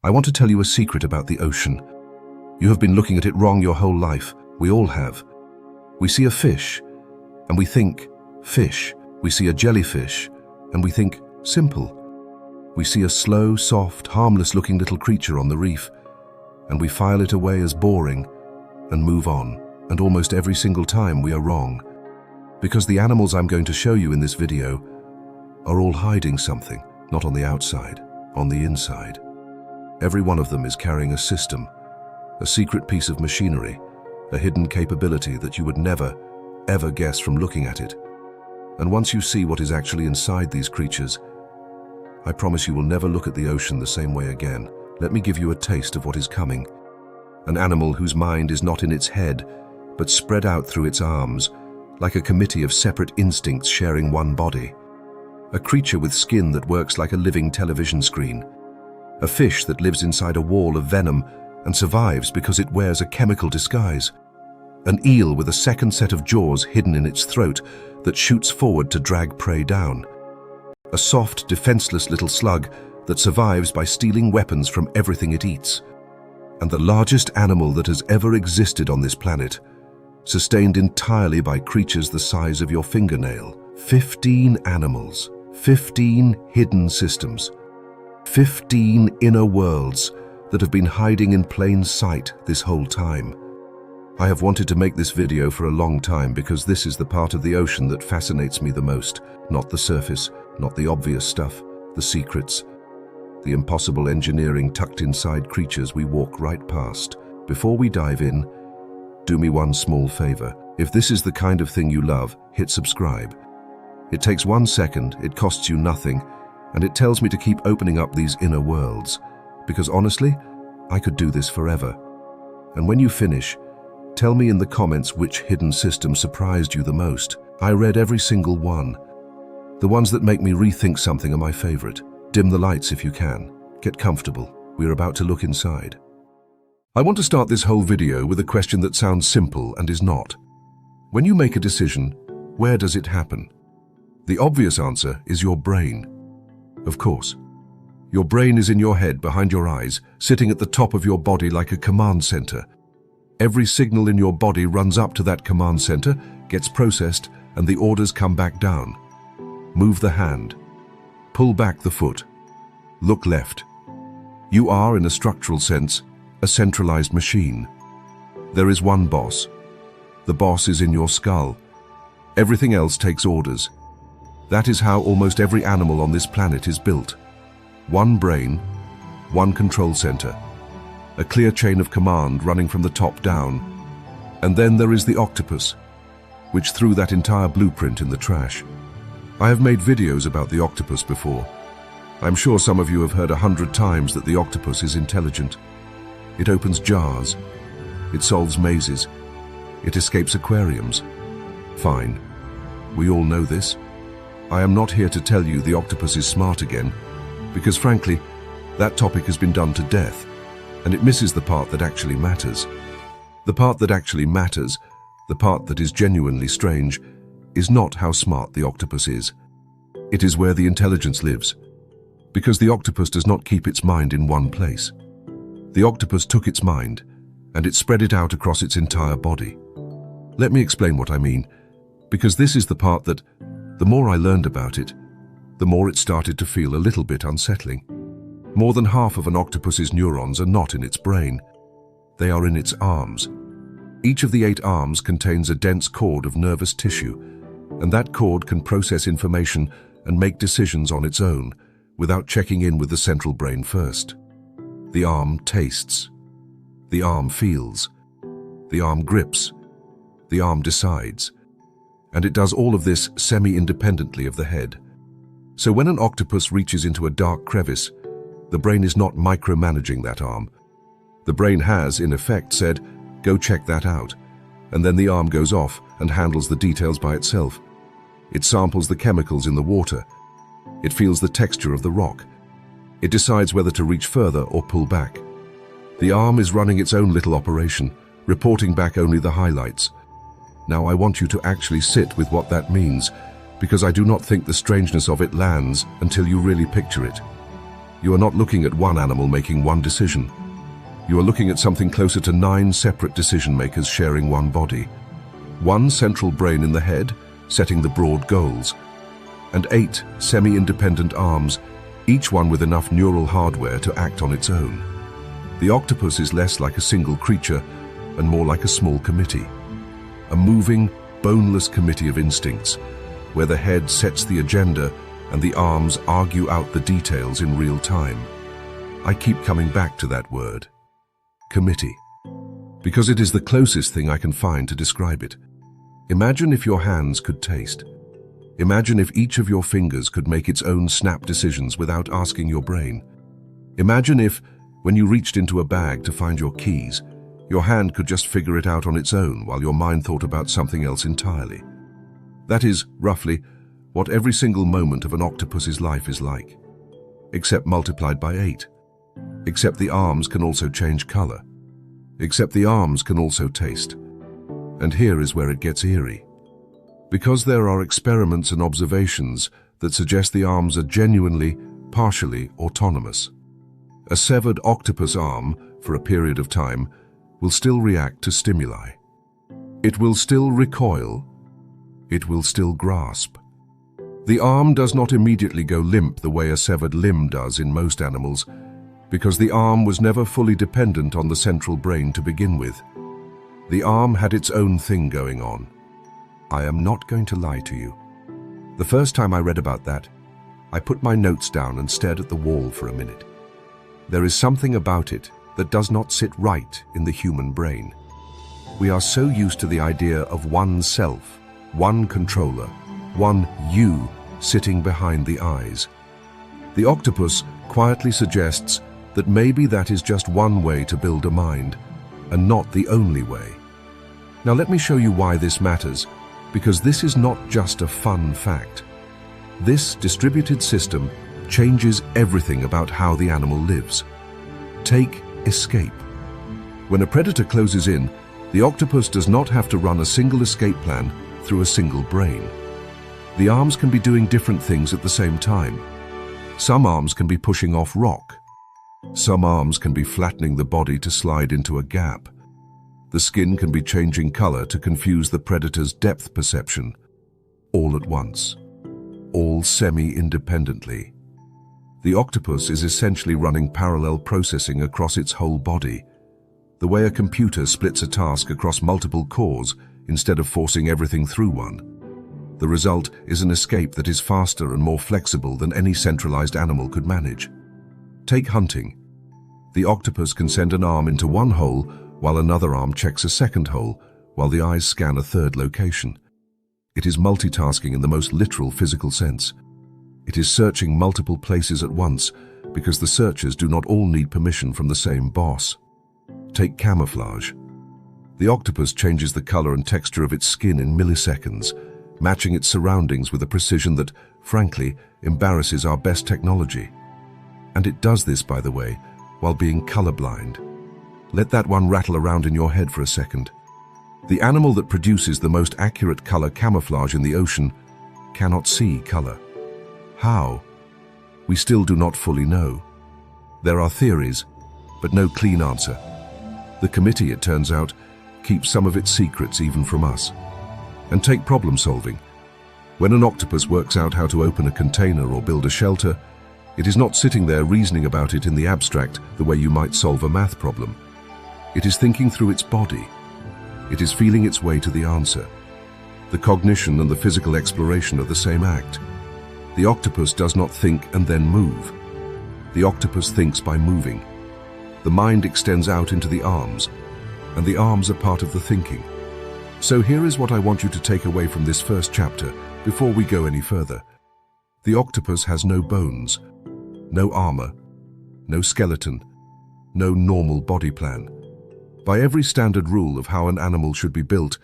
I want to tell you a secret about the ocean. You have been looking at it wrong your whole life. We all have. We see a fish, and we think, fish. We see a jellyfish, and we think, simple. We see a slow, soft, harmless-looking little creature on the reef, and we file it away as boring and move on. And almost every single time we are wrong. Because the animals I'm going to show you in this video are all hiding something, not on the outside, on the inside. Every one of them is carrying a system, a secret piece of machinery, a hidden capability that you would never, ever guess from looking at it. And once you see what is actually inside these creatures, I promise you will never look at the ocean the same way again. Let me give you a taste of what is coming. An animal whose mind is not in its head, but spread out through its arms, like a committee of separate instincts sharing one body. A creature with skin that works like a living television screen. A fish that lives inside a wall of venom and survives because it wears a chemical disguise. An eel with a second set of jaws hidden in its throat that shoots forward to drag prey down. A soft, defenseless little slug that survives by stealing weapons from everything it eats. And the largest animal that has ever existed on this planet, sustained entirely by creatures the size of your fingernail. 15 animals, 15 hidden systems, 15 inner worlds that have been hiding in plain sight this whole time. I have wanted to make this video for a long time because this is the part of the ocean that fascinates me the most. Not the surface, not the obvious stuff, the secrets, the impossible engineering tucked inside creatures we walk right past. Before we dive in, do me one small favor. If this is the kind of thing you love, hit subscribe. It takes 1 second, it costs you nothing, and it tells me to keep opening up these inner worlds. Because honestly, I could do this forever. And when you finish, tell me in the comments which hidden system surprised you the most. I read every single one. The ones that make me rethink something are my favorite. Dim the lights if you can. Get comfortable. We're about to look inside. I want to start this whole video with a question that sounds simple and is not. When you make a decision, where does it happen? The obvious answer is your brain. Of course. Your brain is in your head behind your eyes, sitting at the top of your body like a command center. Every signal in your body runs up to that command center, gets processed, and the orders come back down. Move the hand. Pull back the foot. Look left. You are, in a structural sense, a centralized machine. There is one boss. The boss is in your skull. Everything else takes orders. That is how almost every animal on this planet is built. One brain, one control center, a clear chain of command running from the top down. And then there is the octopus, which threw that entire blueprint in the trash. I have made videos about the octopus before. I'm sure some of you have heard 100 times that the octopus is intelligent. It opens jars. It solves mazes. It escapes aquariums. Fine. We all know this. I am not here to tell you the octopus is smart again, because frankly, that topic has been done to death, and it misses the part that actually matters. The part that actually matters, the part that is genuinely strange, is not how smart the octopus is. It is where the intelligence lives, because the octopus does not keep its mind in one place. The octopus took its mind, and it spread it out across its entire body. Let me explain what I mean, because this is the part that, the more I learned about it, the more it started to feel a little bit unsettling. More than half of an octopus's neurons are not in its brain. They are in its arms. Each of the 8 arms contains a dense cord of nervous tissue, and that cord can process information and make decisions on its own, without checking in with the central brain first. The arm tastes. The arm feels. The arm grips. The arm decides. And it does all of this semi-independently of the head. So when an octopus reaches into a dark crevice, the brain is not micromanaging that arm. The brain has, in effect, said, "Go check that out," and then the arm goes off and handles the details by itself. It samples the chemicals in the water. It feels the texture of the rock. It decides whether to reach further or pull back. The arm is running its own little operation, reporting back only the highlights. Now I want you to actually sit with what that means, because I do not think the strangeness of it lands until you really picture it. You are not looking at one animal making one decision. You are looking at something closer to 9 separate decision makers sharing one body. One central brain in the head, setting the broad goals, and 8 semi-independent arms, each one with enough neural hardware to act on its own. The octopus is less like a single creature and more like a small committee. A moving, boneless committee of instincts, where the head sets the agenda and the arms argue out the details in real time. I keep coming back to that word, committee, because it is the closest thing I can find to describe it. Imagine if your hands could taste. Imagine if each of your fingers could make its own snap decisions without asking your brain. Imagine if, when you reached into a bag to find your keys, your hand could just figure it out on its own while your mind thought about something else entirely. That is, roughly, what every single moment of an octopus's life is like, except multiplied by 8. Except the arms can also change color. Except the arms can also taste. And here is where it gets eerie. Because there are experiments and observations that suggest the arms are genuinely, partially autonomous. A severed octopus arm, for a period of time, will still react to stimuli. It will still recoil. It will still grasp. The arm does not immediately go limp the way a severed limb does in most animals, because the arm was never fully dependent on the central brain to begin with. The arm had its own thing going on. I am not going to lie to you. The first time I read about that, I put my notes down and stared at the wall for a minute. There is something about it that does not sit right in the human brain. We are so used to the idea of one self, one controller, one you sitting behind the eyes. The octopus quietly suggests that maybe that is just one way to build a mind, and not the only way. Now let me show you why this matters, because this is not just a fun fact. This distributed system changes everything about how the animal lives. Take escape. When a predator closes in, the octopus does not have to run a single escape plan through a single brain. The arms can be doing different things at the same time. Some arms can be pushing off rock. Some arms can be flattening the body to slide into a gap. The skin can be changing color to confuse the predator's depth perception, all at once, all semi-independently. The octopus is essentially running parallel processing across its whole body, the way a computer splits a task across multiple cores instead of forcing everything through one. The result is an escape that is faster and more flexible than any centralized animal could manage. Take hunting. The octopus can send an arm into one hole while another arm checks a second hole, while the eyes scan a third location. It is multitasking in the most literal physical sense. It is searching multiple places at once because the searchers do not all need permission from the same boss. Take camouflage. The octopus changes the color and texture of its skin in milliseconds, matching its surroundings with a precision that, frankly, embarrasses our best technology. And it does this, by the way, while being colorblind. Let that one rattle around in your head for a second. The animal that produces the most accurate color camouflage in the ocean cannot see color. How? We still do not fully know. There are theories, but no clean answer. The committee, it turns out, keeps some of its secrets even from us. And take problem solving. When an octopus works out how to open a container or build a shelter, it is not sitting there reasoning about it in the abstract the way you might solve a math problem. It is thinking through its body. It is feeling its way to the answer. The cognition and the physical exploration are the same act. The octopus does not think and then move. The octopus thinks by moving. The mind extends out into the arms, and the arms are part of the thinking. So here is what I want you to take away from this first chapter before we go any further. The octopus has no bones, no armor, no skeleton, no normal body plan. By every standard rule of how an animal should be built,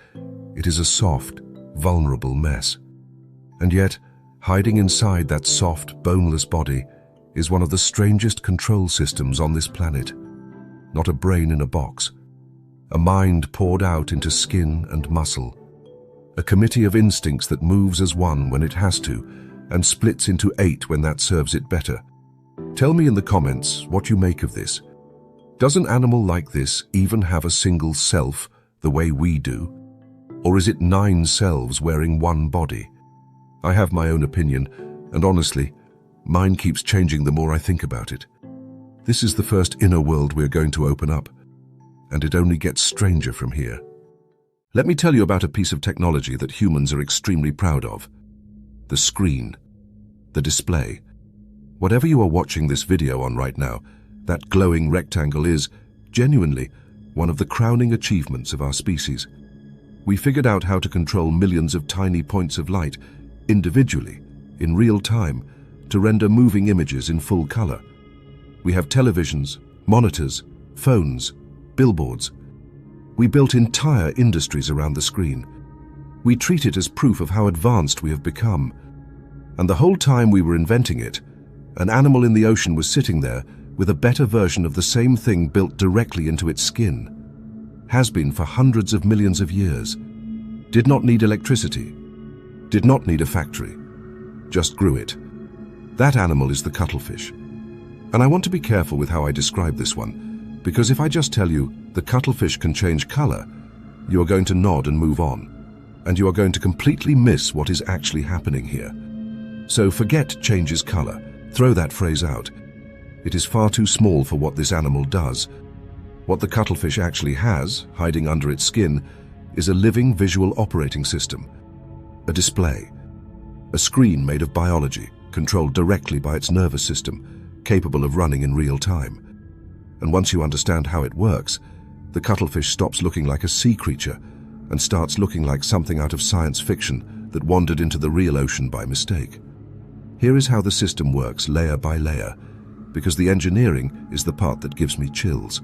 it is a soft, vulnerable mess. And yet, hiding inside that soft, boneless body is one of the strangest control systems on this planet. Not a brain in a box. A mind poured out into skin and muscle. A committee of instincts that moves as one when it has to, and splits into 8 when that serves it better. Tell me in the comments what you make of this. Does an animal like this even have a single self the way we do? Or is it 9 selves wearing one body? I have my own opinion, and honestly, mine keeps changing the more I think about it. This is the first inner world we're going to open up, and it only gets stranger from here. Let me tell you about a piece of technology that humans are extremely proud of. The screen. The display. Whatever you are watching this video on right now, that glowing rectangle is, genuinely, one of the crowning achievements of our species. We figured out how to control millions of tiny points of light, individually, in real time, to render moving images in full color. We have televisions, monitors, phones, billboards. We built entire industries around the screen. We treat it as proof of how advanced we have become. And the whole time we were inventing it, an animal in the ocean was sitting there with a better version of the same thing built directly into its skin. Has been for hundreds of millions of years. Did not need electricity. Did not need a factory. Just grew it. That animal is the cuttlefish. And I want to be careful with how I describe this one, because if I just tell you the cuttlefish can change color, you are going to nod and move on, and you are going to completely miss what is actually happening here. So forget changes color. Throw that phrase out. It is far too small for what this animal does. What the cuttlefish actually has, hiding under its skin, is a living visual operating system. A display. A screen made of biology, controlled directly by its nervous system, capable of running in real time. And once you understand how it works, the cuttlefish stops looking like a sea creature and starts looking like something out of science fiction that wandered into the real ocean by mistake. Here is how the system works layer by layer, because the engineering is the part that gives me chills.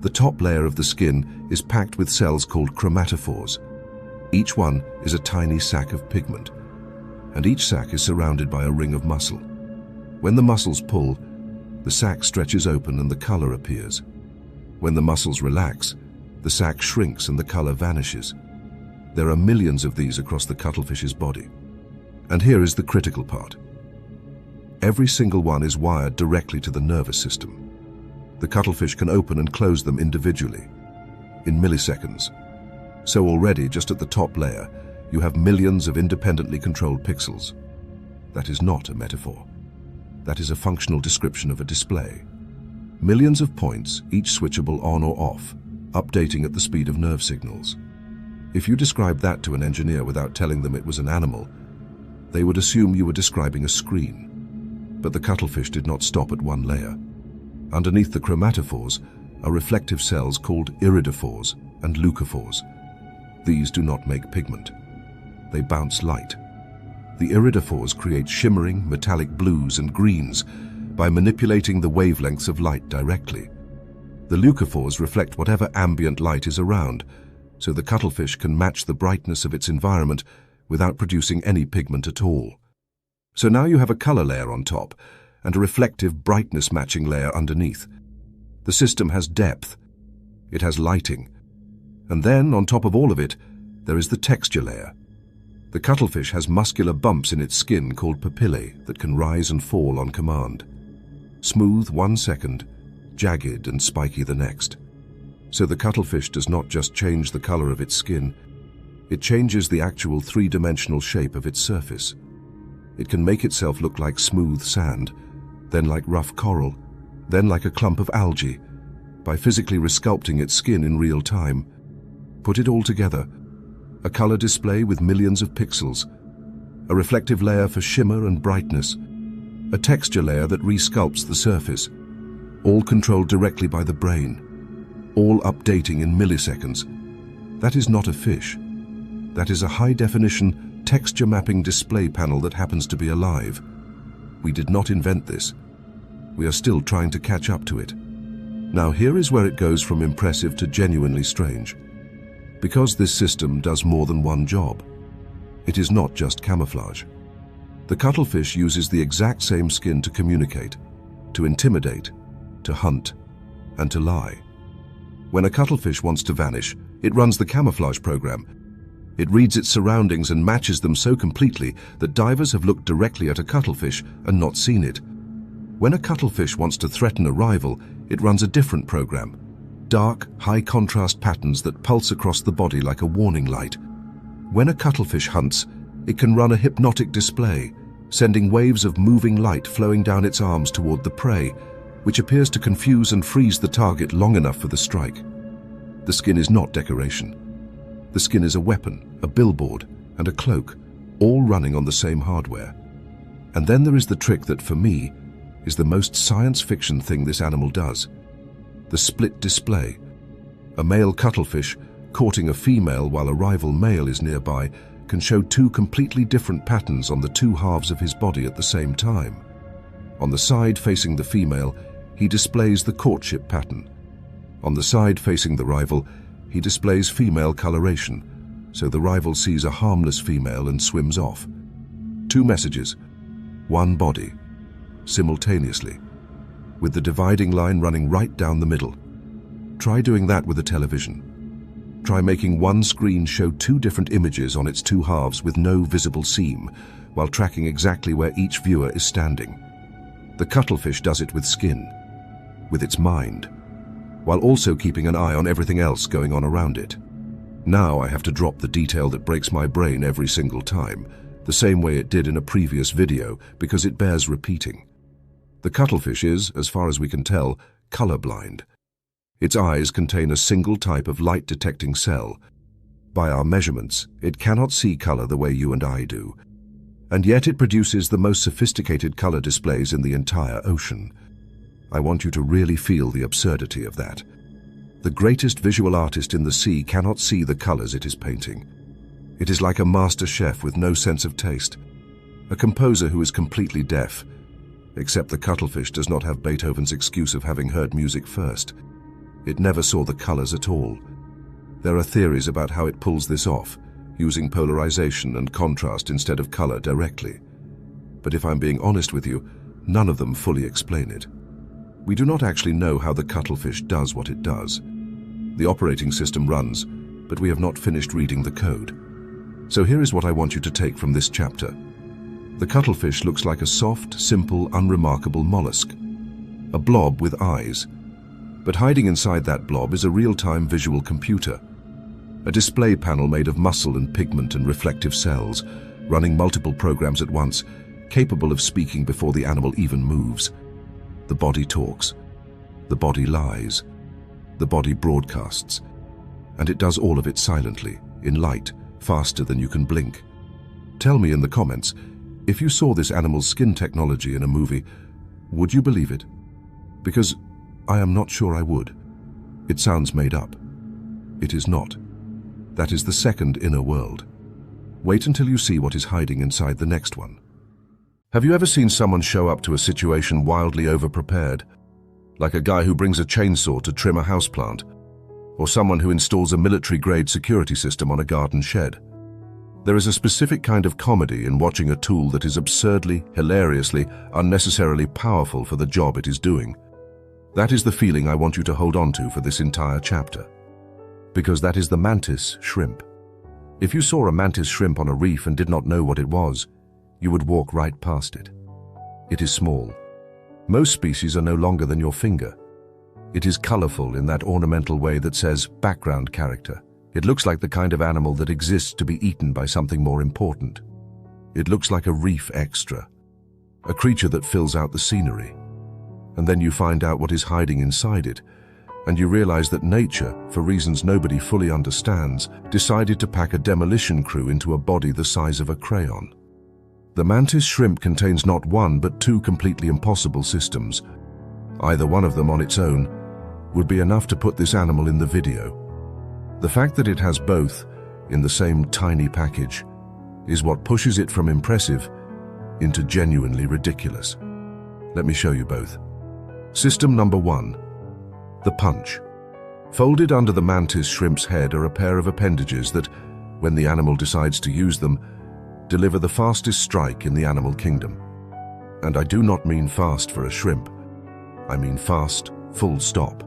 The top layer of the skin is packed with cells called chromatophores. Each one is a tiny sac of pigment, and each sac is surrounded by a ring of muscle. When the muscles pull, the sac stretches open and the color appears. When the muscles relax, the sac shrinks and the color vanishes. There are millions of these across the cuttlefish's body. And here is the critical part. Every single one is wired directly to the nervous system. The cuttlefish can open and close them individually, in milliseconds. So already, just at the top layer, you have millions of independently controlled pixels. That is not a metaphor. That is a functional description of a display. Millions of points, each switchable on or off, updating at the speed of nerve signals. If you describe that to an engineer without telling them it was an animal, they would assume you were describing a screen. But the cuttlefish did not stop at one layer. Underneath the chromatophores are reflective cells called iridophores and leucophores. These do not make pigment. They bounce light. The iridophores create shimmering, metallic blues and greens by manipulating the wavelengths of light directly. The leucophores reflect whatever ambient light is around, so the cuttlefish can match the brightness of its environment without producing any pigment at all. So now you have a color layer on top and a reflective brightness matching layer underneath. The system has depth. It has lighting. And then, on top of all of it, there is the texture layer. The cuttlefish has muscular bumps in its skin called papillae that can rise and fall on command. Smooth 1 second, jagged and spiky the next. So the cuttlefish does not just change the color of its skin, it changes the actual three-dimensional shape of its surface. It can make itself look like smooth sand, then like rough coral, then like a clump of algae, by physically resculpting its skin in real time. Put it all together, a color display with millions of pixels, a reflective layer for shimmer and brightness, a texture layer that resculpts the surface, all controlled directly by the brain, all updating in milliseconds. That is not a fish. That is a high-definition, texture mapping display panel that happens to be alive. We did not invent this. We are still trying to catch up to it. Now here is where it goes from impressive to genuinely strange. Because this system does more than one job. It is not just camouflage. The cuttlefish uses the exact same skin to communicate, to intimidate, to hunt, and to lie. When a cuttlefish wants to vanish, it runs the camouflage program. It reads its surroundings and matches them so completely that divers have looked directly at a cuttlefish and not seen it. When a cuttlefish wants to threaten a rival, it runs a different program. Dark, high-contrast patterns that pulse across the body like a warning light. When a cuttlefish hunts, it can run a hypnotic display, sending waves of moving light flowing down its arms toward the prey, which appears to confuse and freeze the target long enough for the strike. The skin is not decoration. The skin is a weapon, a billboard, and a cloak, all running on the same hardware. And then there is the trick that, for me, is the most science fiction thing this animal does. The split display. A male cuttlefish, courting a female while a rival male is nearby, can show two completely different patterns on the two halves of his body at the same time. On the side facing the female, he displays the courtship pattern. On the side facing the rival, he displays female coloration, so the rival sees a harmless female and swims off. Two messages, one body, simultaneously, with the dividing line running right down the middle. Try doing that with a television. Try making one screen show two different images on its two halves with no visible seam, while tracking exactly where each viewer is standing. The cuttlefish does it with skin, with its mind, while also keeping an eye on everything else going on around it. Now I have to drop the detail that breaks my brain every single time, the same way it did in a previous video, because it bears repeating. The cuttlefish is, as far as we can tell, colorblind. Its eyes contain a single type of light-detecting cell. By our measurements, it cannot see color the way you and I do. And yet it produces the most sophisticated color displays in the entire ocean. I want you to really feel the absurdity of that. The greatest visual artist in the sea cannot see the colors it is painting. It is like a master chef with no sense of taste, a composer who is completely deaf, except the cuttlefish does not have Beethoven's excuse of having heard music first. It never saw the colors at all. There are theories about how it pulls this off, using polarization and contrast instead of color directly. But if I'm being honest with you, none of them fully explain it. We do not actually know how the cuttlefish does what it does. The operating system runs, but we have not finished reading the code. So here is what I want you to take from this chapter. The cuttlefish looks like a soft, simple, unremarkable mollusk, a blob with eyes. But hiding inside that blob is a real-time visual computer, a display panel made of muscle and pigment and reflective cells, running multiple programs at once, capable of speaking before the animal even moves. The body talks. The body lies. The body broadcasts. And it does all of it silently, in light, faster than you can blink. Tell me in the comments, if you saw this animal's skin technology in a movie, would you believe it? Because I am not sure I would. It sounds made up. It is not. That is the second inner world. Wait until you see what is hiding inside the next one. Have you ever seen someone show up to a situation wildly overprepared? Like a guy who brings a chainsaw to trim a houseplant, or someone who installs a military-grade security system on a garden shed. There is a specific kind of comedy in watching a tool that is absurdly, hilariously, unnecessarily powerful for the job it is doing. That is the feeling I want you to hold on to for this entire chapter. Because that is the mantis shrimp. If you saw a mantis shrimp on a reef and did not know what it was, you would walk right past it. It is small. Most species are no longer than your finger. It is colorful in that ornamental way that says background character. It looks like the kind of animal that exists to be eaten by something more important. It looks like a reef extra, a creature that fills out the scenery. And then you find out what is hiding inside it, and you realize that nature, for reasons nobody fully understands, decided to pack a demolition crew into a body the size of a crayon. The mantis shrimp contains not one but two completely impossible systems. Either one of them on its own would be enough to put this animal in the video. The fact that it has both in the same tiny package is what pushes it from impressive into genuinely ridiculous. Let me show you both. System number 1. The punch. Folded under the mantis shrimp's head are a pair of appendages that, when the animal decides to use them, deliver the fastest strike in the animal kingdom. And I do not mean fast for a shrimp. I mean fast, full stop.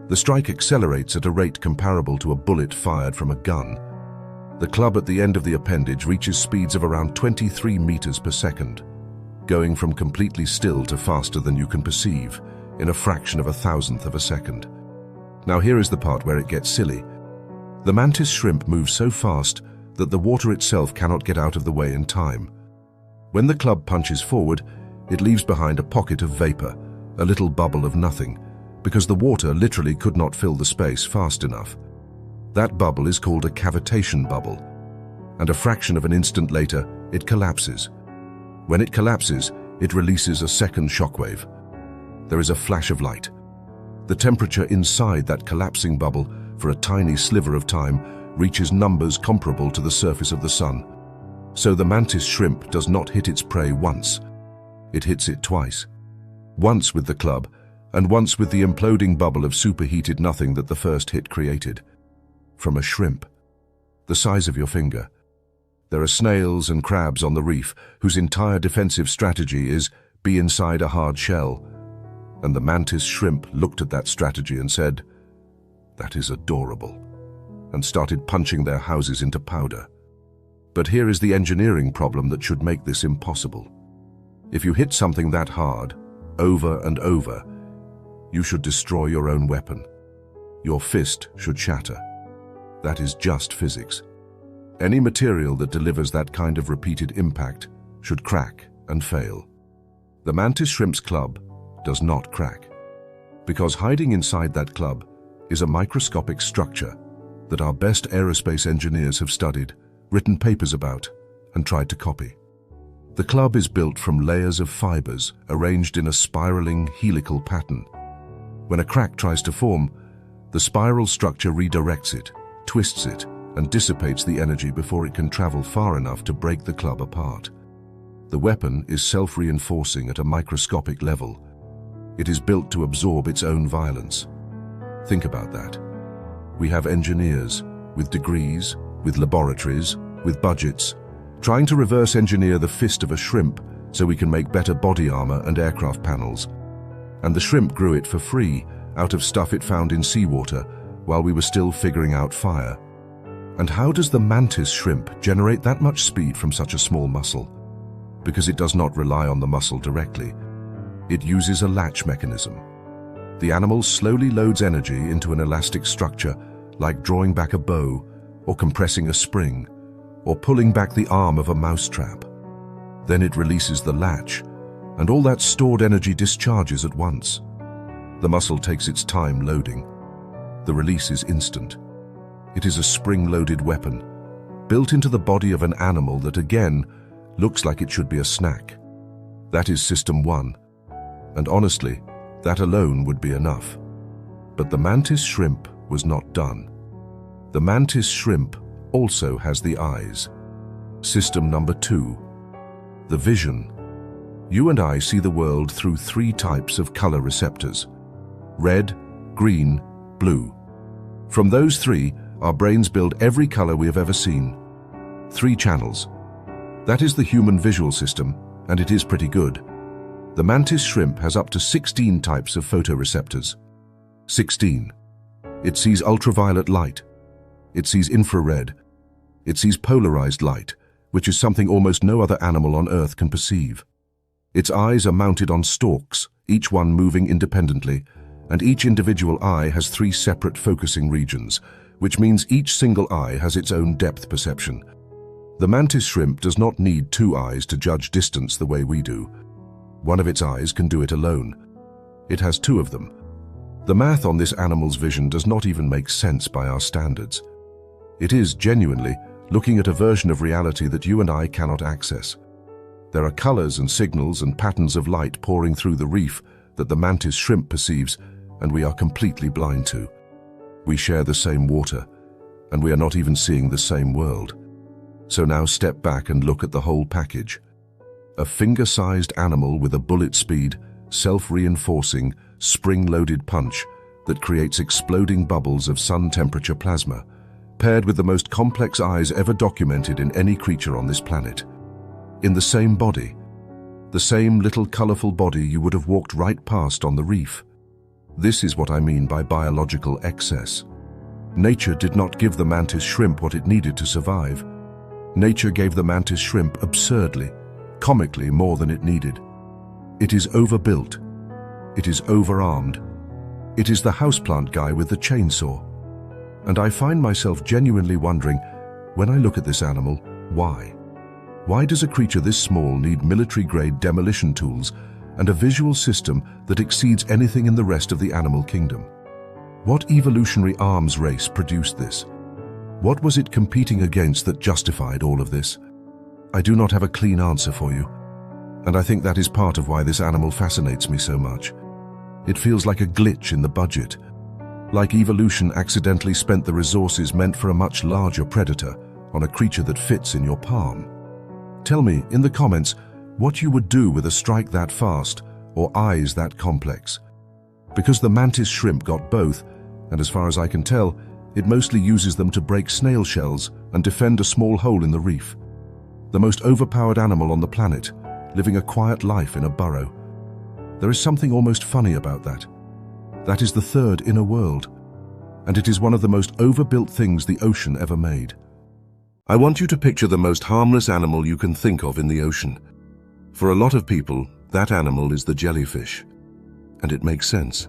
The strike accelerates at a rate comparable to a bullet fired from a gun. The club at the end of the appendage reaches speeds of around 23 meters per second. going from completely still to faster than you can perceive in a fraction of a thousandth of a second. Now here is the part where it gets silly. The mantis shrimp moves so fast that the water itself cannot get out of the way in time. When the club punches forward, it leaves behind a pocket of vapor, a little bubble of nothing, because the water literally could not fill the space fast enough. That bubble is called a cavitation bubble, and a fraction of an instant later, it collapses. When it collapses, it releases a second shockwave. There is a flash of light. The temperature inside that collapsing bubble for a tiny sliver of time reaches numbers comparable to the surface of the sun. So the mantis shrimp does not hit its prey once. It hits it twice. Once with the club, and once with the imploding bubble of superheated nothing that the first hit created. From a shrimp, the size of your finger. There are snails and crabs on the reef whose entire defensive strategy is be inside a hard shell. And the mantis shrimp looked at that strategy and said, "That is adorable," and started punching their houses into powder. But here is the engineering problem that should make this impossible. If you hit something that hard, over and over, you should destroy your own weapon. Your fist should shatter. That is just physics. Any material that delivers that kind of repeated impact should crack and fail. The mantis shrimp's club does not crack, because hiding inside that club is a microscopic structure that our best aerospace engineers have studied, written papers about, and tried to copy. The club is built from layers of fibers arranged in a spiraling helical pattern. When a crack tries to form, the spiral structure redirects it, twists it, and dissipates the energy before it can travel far enough to break the club apart. The weapon is self-reinforcing at a microscopic level. It is built to absorb its own violence. Think about that. We have engineers with degrees, with laboratories, with budgets, trying to reverse engineer the fist of a shrimp so we can make better body armor and aircraft panels. And the shrimp grew it for free out of stuff it found in seawater while we were still figuring out fire. And how does the mantis shrimp generate that much speed from such a small muscle? Because it does not rely on the muscle directly. It uses a latch mechanism. The animal slowly loads energy into an elastic structure, like drawing back a bow, or compressing a spring, or pulling back the arm of a mousetrap. Then it releases the latch, and all that stored energy discharges at once. The muscle takes its time loading. The release is instant. It is a spring-loaded weapon, built into the body of an animal that again looks like it should be a snack. That is System 1, and honestly, that alone would be enough. But the mantis shrimp was not done. The mantis shrimp also has the eyes. System number 2, the vision. You and I see the world through 3 types of color receptors: red, green, blue. From those 3, our brains build every color we have ever seen. 3 channels. That is the human visual system, and it is pretty good. The mantis shrimp has up to 16 types of photoreceptors. 16. It sees ultraviolet light. It sees infrared. It sees polarized light, which is something almost no other animal on Earth can perceive. Its eyes are mounted on stalks, each one moving independently, and each individual eye has 3 separate focusing regions, which means each single eye has its own depth perception. The mantis shrimp does not need 2 eyes to judge distance the way we do. One of its eyes can do it alone. It has 2 of them. The math on this animal's vision does not even make sense by our standards. It is genuinely looking at a version of reality that you and I cannot access. There are colors and signals and patterns of light pouring through the reef that the mantis shrimp perceives, and we are completely blind to. We share the same water, and we are not even seeing the same world. So now step back and look at the whole package. A finger-sized animal with a bullet speed, self-reinforcing, spring-loaded punch that creates exploding bubbles of sun-temperature plasma, paired with the most complex eyes ever documented in any creature on this planet. In the same body. The same little colorful body you would have walked right past on the reef. This is what I mean by biological excess. Nature did not give the mantis shrimp what it needed to survive. Nature gave the mantis shrimp absurdly, comically more than it needed. It is overbuilt. It is overarmed. It is the houseplant guy with the chainsaw. And I find myself genuinely wondering, when I look at this animal, why? Why does a creature this small need military-grade demolition tools and a visual system that exceeds anything in the rest of the animal kingdom? What evolutionary arms race produced this? What was it competing against that justified all of this? I do not have a clean answer for you, and I think that is part of why this animal fascinates me so much. It feels like a glitch in the budget, like evolution accidentally spent the resources meant for a much larger predator on a creature that fits in your palm. Tell me in the comments what you would do with a strike that fast or eyes that complex. Because the mantis shrimp got both, and as far as I can tell, it mostly uses them to break snail shells and defend a small hole in the reef. The most overpowered animal on the planet, living a quiet life in a burrow. There is something almost funny about that. That is the third inner world, and it is one of the most overbuilt things the ocean ever made. I want you to picture the most harmless animal you can think of in the ocean. For a lot of people, that animal is the jellyfish. And it makes sense.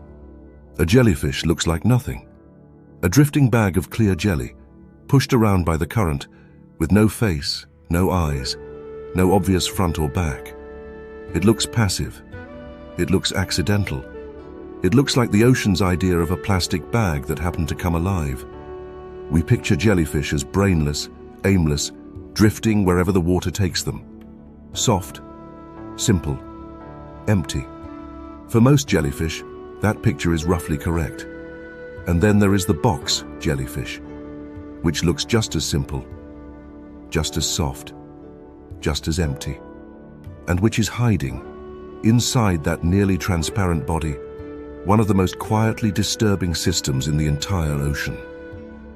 A jellyfish looks like nothing. A drifting bag of clear jelly, pushed around by the current, with no face, no eyes, no obvious front or back. It looks passive. It looks accidental. It looks like the ocean's idea of a plastic bag that happened to come alive. We picture jellyfish as brainless, aimless, drifting wherever the water takes them. Soft, simple, empty. For most jellyfish, that picture is roughly correct. And then there is the box jellyfish, which looks just as simple, just as soft, just as empty, and which is hiding, inside that nearly transparent body, one of the most quietly disturbing systems in the entire ocean.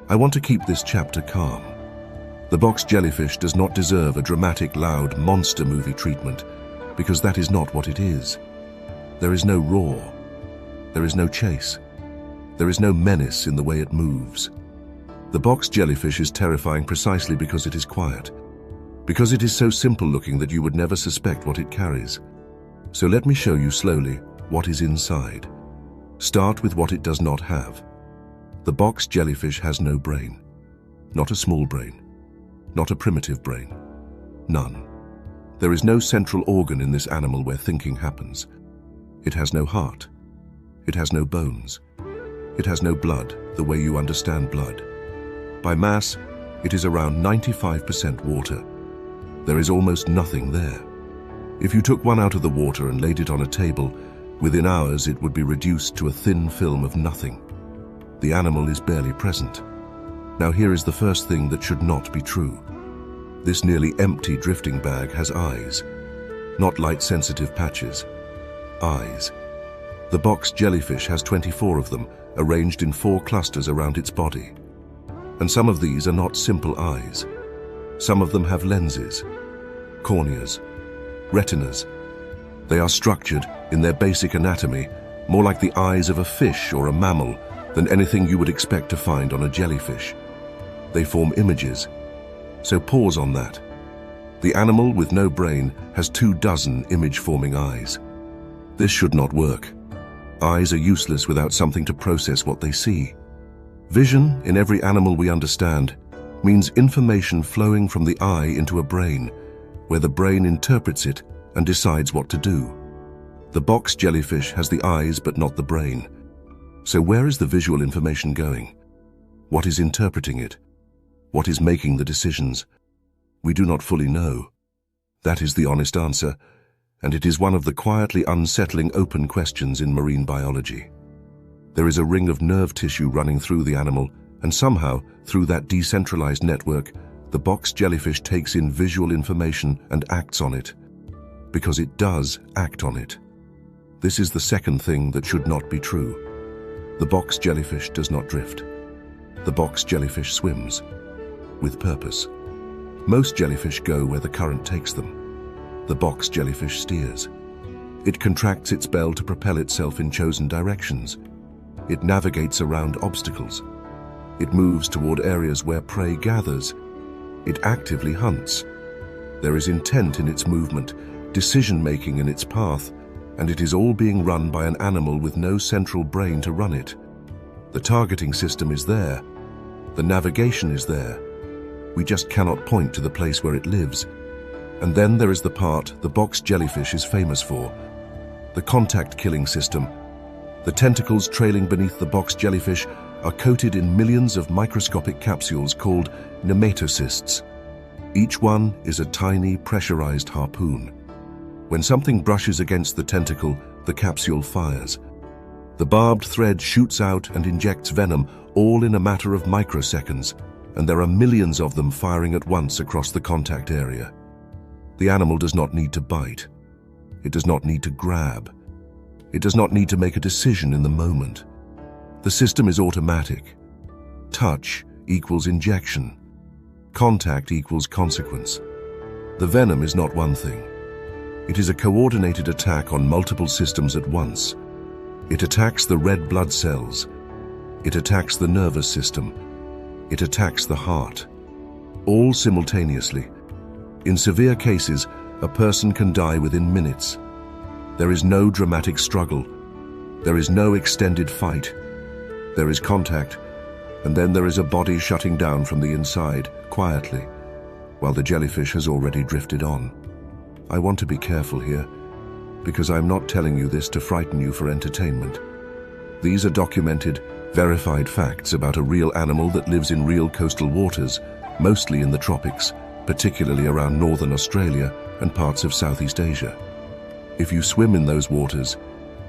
I want to keep this chapter calm. The box jellyfish does not deserve a dramatic, loud monster movie treatment, because that is not what it is. There is no roar. There is no chase. There is no menace in the way it moves. The box jellyfish is terrifying precisely because it is quiet, because it is so simple looking that you would never suspect what it carries. So let me show you slowly what is inside. Start with what it does not have. The box jellyfish has no brain. Not a small brain. Not a primitive brain. None. There is no central organ in this animal where thinking happens. It has no heart. It has no bones. It has no blood, the way you understand blood. By mass, it is around 95% water. There is almost nothing there. If you took one out of the water and laid it on a table, within hours it would be reduced to a thin film of nothing. The animal is barely present. Now here is the first thing that should not be true. This nearly empty drifting bag has eyes, not light-sensitive patches. Eyes. The box jellyfish has 24 of them, arranged in 4 clusters around its body. And some of these are not simple eyes. Some of them have lenses, corneas, retinas. They are structured, in their basic anatomy, more like the eyes of a fish or a mammal than anything you would expect to find on a jellyfish. They form images. So pause on that. The animal with no brain has 24 image-forming eyes. This should not work. Eyes are useless without something to process what they see. Vision, in every animal we understand, means information flowing from the eye into a brain, where the brain interprets it and decides what to do. The box jellyfish has the eyes but not the brain. So where is the visual information going? What is interpreting it? What is making the decisions? We do not fully know. That is the honest answer, and it is one of the quietly unsettling open questions in marine biology. There is a ring of nerve tissue running through the animal, and somehow, through that decentralized network, the box jellyfish takes in visual information and acts on it. Because it does act on it. This is the second thing that should not be true. The box jellyfish does not drift. The box jellyfish swims. With purpose. Most jellyfish go where the current takes them. The box jellyfish steers. It contracts its bell to propel itself in chosen directions. It navigates around obstacles. It moves toward areas where prey gathers. It actively hunts. There is intent in its movement, decision-making in its path, and it is all being run by an animal with no central brain to run it. The targeting system is there. The navigation is there. We just cannot point to the place where it lives. And then there is the part the box jellyfish is famous for. The contact killing system. The tentacles trailing beneath the box jellyfish are coated in millions of microscopic capsules called nematocysts. Each one is a tiny pressurized harpoon. When something brushes against the tentacle, the capsule fires. The barbed thread shoots out and injects venom, all in a matter of microseconds, and there are millions of them firing at once across the contact area. The animal does not need to bite. It does not need to grab. It does not need to make a decision in the moment. The system is automatic. Touch equals injection. Contact equals consequence. The venom is not one thing. It is a coordinated attack on multiple systems at once. It attacks the red blood cells. It attacks the nervous system. It attacks the heart. All simultaneously. In severe cases, a person can die within minutes. There is no dramatic struggle. There is no extended fight. There is contact, and then there is a body shutting down from the inside, quietly, while the jellyfish has already drifted on. I want to be careful here, because I'm not telling you this to frighten you for entertainment. These are documented, verified facts about a real animal that lives in real coastal waters, mostly in the tropics, particularly around northern Australia and parts of Southeast Asia. If you swim in those waters,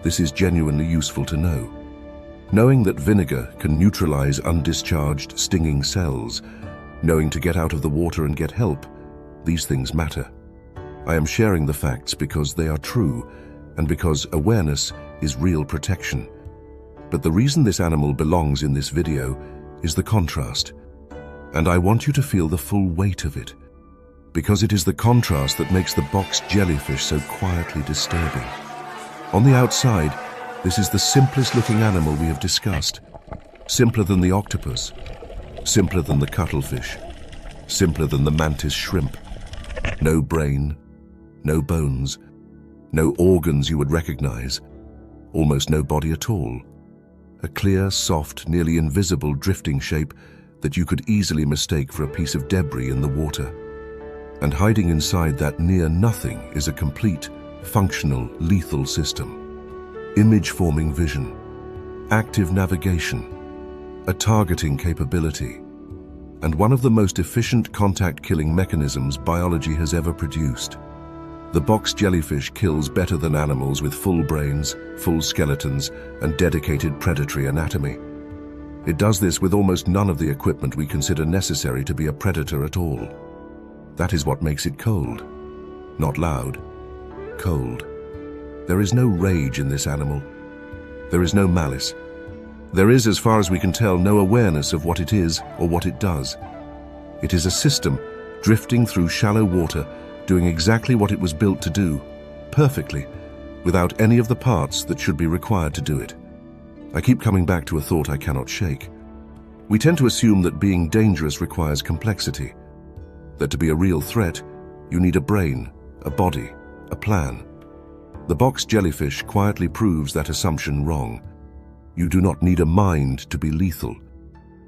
this is genuinely useful to know. Knowing that vinegar can neutralize undischarged stinging cells, knowing to get out of the water and get help, these things matter. I am sharing the facts because they are true and because awareness is real protection. But the reason this animal belongs in this video is the contrast. And I want you to feel the full weight of it, because it is the contrast that makes the box jellyfish so quietly disturbing. On the outside, this is the simplest looking animal we have discussed. Simpler than the octopus, simpler than the cuttlefish, simpler than the mantis shrimp. No brain, no bones, no organs you would recognize, almost no body at all. A clear, soft, nearly invisible drifting shape that you could easily mistake for a piece of debris in the water. And hiding inside that near nothing is a complete, functional, lethal system. Image-forming vision, active navigation, a targeting capability, and one of the most efficient contact-killing mechanisms biology has ever produced. The box jellyfish kills better than animals with full brains, full skeletons, and dedicated predatory anatomy. It does this with almost none of the equipment we consider necessary to be a predator at all. That is what makes it cold. Not loud, cold. There is no rage in this animal. There is no malice. There is, as far as we can tell, no awareness of what it is or what it does. It is a system drifting through shallow water, doing exactly what it was built to do, perfectly, without any of the parts that should be required to do it. I keep coming back to a thought I cannot shake. We tend to assume that being dangerous requires complexity, that to be a real threat, you need a brain, a body, a plan. The box jellyfish quietly proves that assumption wrong. You do not need a mind to be lethal.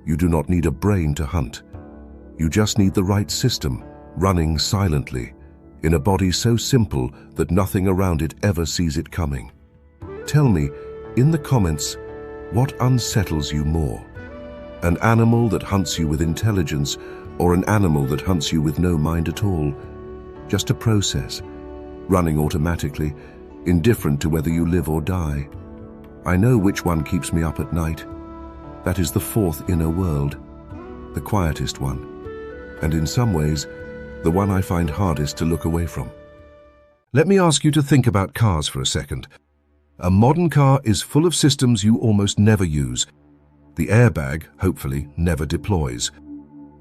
You do not need a brain to hunt. You just need the right system, running silently, in a body so simple that nothing around it ever sees it coming. Tell me, in the comments, what unsettles you more? An animal that hunts you with intelligence, or an animal that hunts you with no mind at all? Just a process, running automatically, indifferent to whether you live or die. I know which one keeps me up at night. That is the fourth inner world, the quietest one, and in some ways, the one I find hardest to look away from. Let me ask you to think about cars for a second. A modern car is full of systems you almost never use. The airbag, hopefully, never deploys.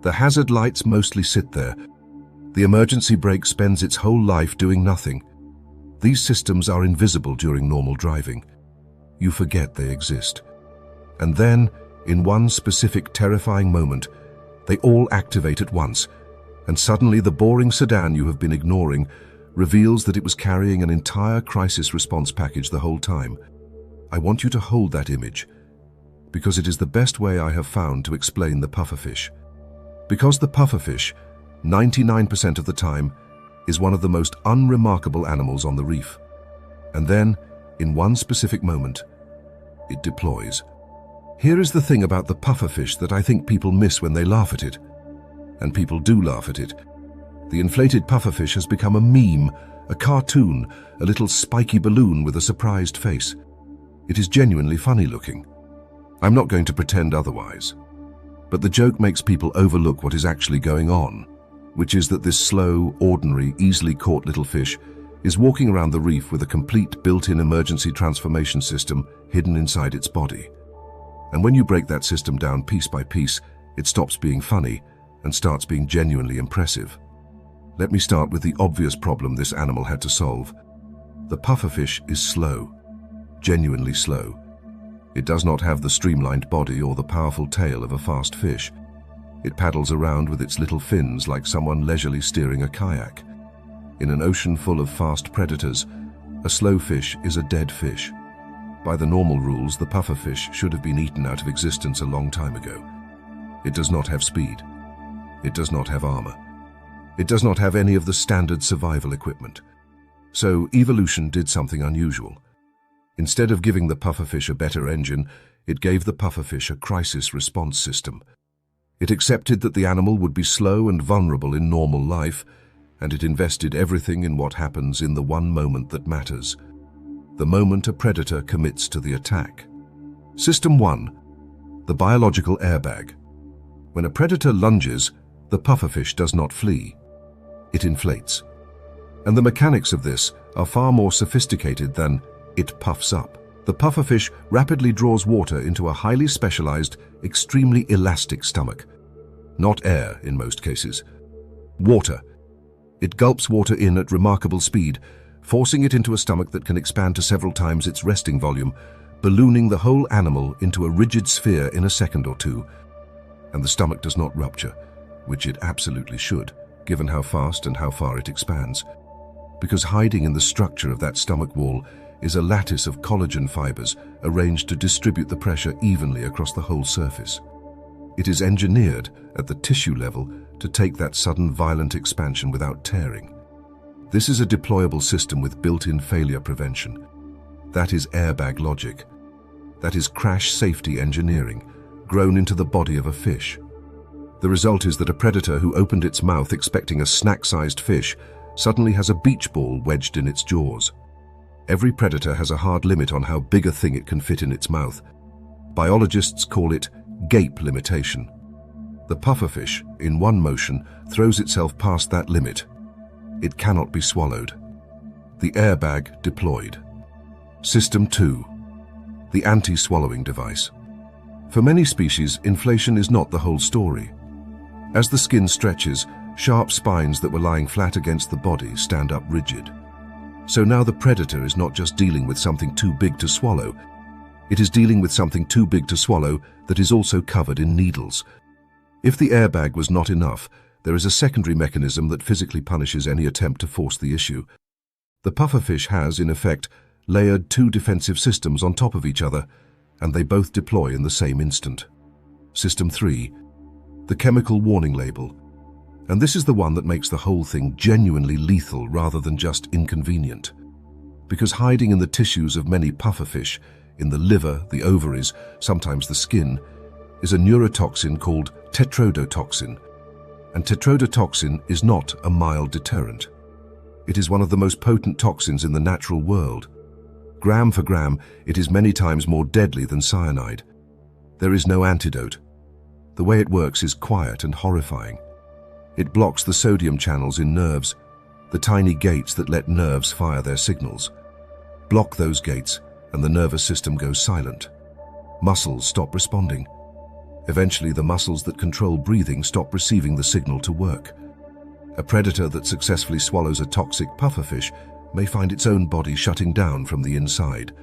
The hazard lights mostly sit there. The emergency brake spends its whole life doing nothing. These systems are invisible during normal driving. You forget they exist. And then, in one specific terrifying moment, they all activate at once, And suddenly the boring sedan you have been ignoring reveals that it was carrying an entire crisis response package the whole time. I want you to hold that image, because it is the best way I have found to explain the pufferfish. Because the pufferfish, 99% of the time, is one of the most unremarkable animals on the reef. And then, in one specific moment, it deploys. Here is the thing about the pufferfish that I think people miss when they laugh at it. And people do laugh at it. The inflated pufferfish has become a meme, a cartoon, a little spiky balloon with a surprised face. It is genuinely funny looking. I'm not going to pretend otherwise. But the joke makes people overlook what is actually going on, which is that this slow, ordinary, easily caught little fish is walking around the reef with a complete built-in emergency transformation system hidden inside its body. And when you break that system down piece by piece, it stops being funny and starts being genuinely impressive. Let me start with the obvious problem this animal had to solve. The pufferfish is slow, genuinely slow. It does not have the streamlined body or the powerful tail of a fast fish. It paddles around with its little fins like someone leisurely steering a kayak. In an ocean full of fast predators, a slow fish is a dead fish. By the normal rules, the pufferfish should have been eaten out of existence a long time ago. It does not have speed. It does not have armor. It does not have any of the standard survival equipment. So evolution did something unusual. Instead of giving the pufferfish a better engine, it gave the pufferfish a crisis response system. It accepted that the animal would be slow and vulnerable in normal life, and it invested everything in what happens in the one moment that matters, the moment a predator commits to the attack. System 1. The biological airbag. When a predator lunges, the pufferfish does not flee. It inflates. And the mechanics of this are far more sophisticated than it puffs up. The pufferfish rapidly draws water into a highly specialized, extremely elastic stomach. Not air in most cases. Water. It gulps water in at remarkable speed, forcing it into a stomach that can expand to several times its resting volume, ballooning the whole animal into a rigid sphere in a second or two. And the stomach does not rupture, which it absolutely should, given how fast and how far it expands. Because hiding in the structure of that stomach wall is a lattice of collagen fibers arranged to distribute the pressure evenly across the whole surface. It is engineered at the tissue level to take that sudden violent expansion without tearing. This is a deployable system with built-in failure prevention. That is airbag logic. That is crash safety engineering, grown into the body of a fish. The result is that a predator who opened its mouth expecting a snack-sized fish suddenly has a beach ball wedged in its jaws. Every predator has a hard limit on how big a thing it can fit in its mouth. Biologists call it gape limitation. The pufferfish, in one motion, throws itself past that limit. It cannot be swallowed. The airbag deployed. System 2. The anti-swallowing device. For many species, inflation is not the whole story. As the skin stretches, sharp spines that were lying flat against the body stand up rigid. So now the predator is not just dealing with something too big to swallow. It is dealing with something too big to swallow that is also covered in needles. If the airbag was not enough, there is a secondary mechanism that physically punishes any attempt to force the issue. The pufferfish has, in effect, layered two defensive systems on top of each other, and they both deploy in the same instant. System 3. The chemical warning label. And this is the one that makes the whole thing genuinely lethal rather than just inconvenient. Because hiding in the tissues of many pufferfish, in the liver, the ovaries, sometimes the skin, is a neurotoxin called tetrodotoxin. And tetrodotoxin is not a mild deterrent. It is one of the most potent toxins in the natural world. Gram for gram, it is many times more deadly than cyanide. There is no antidote. The way it works is quiet and horrifying. It blocks the sodium channels in nerves, the tiny gates that let nerves fire their signals. Block those gates, and the nervous system goes silent. Muscles stop responding. Eventually, the muscles that control breathing stop receiving the signal to work. A predator that successfully swallows a toxic pufferfish may find its own body shutting down from the inside.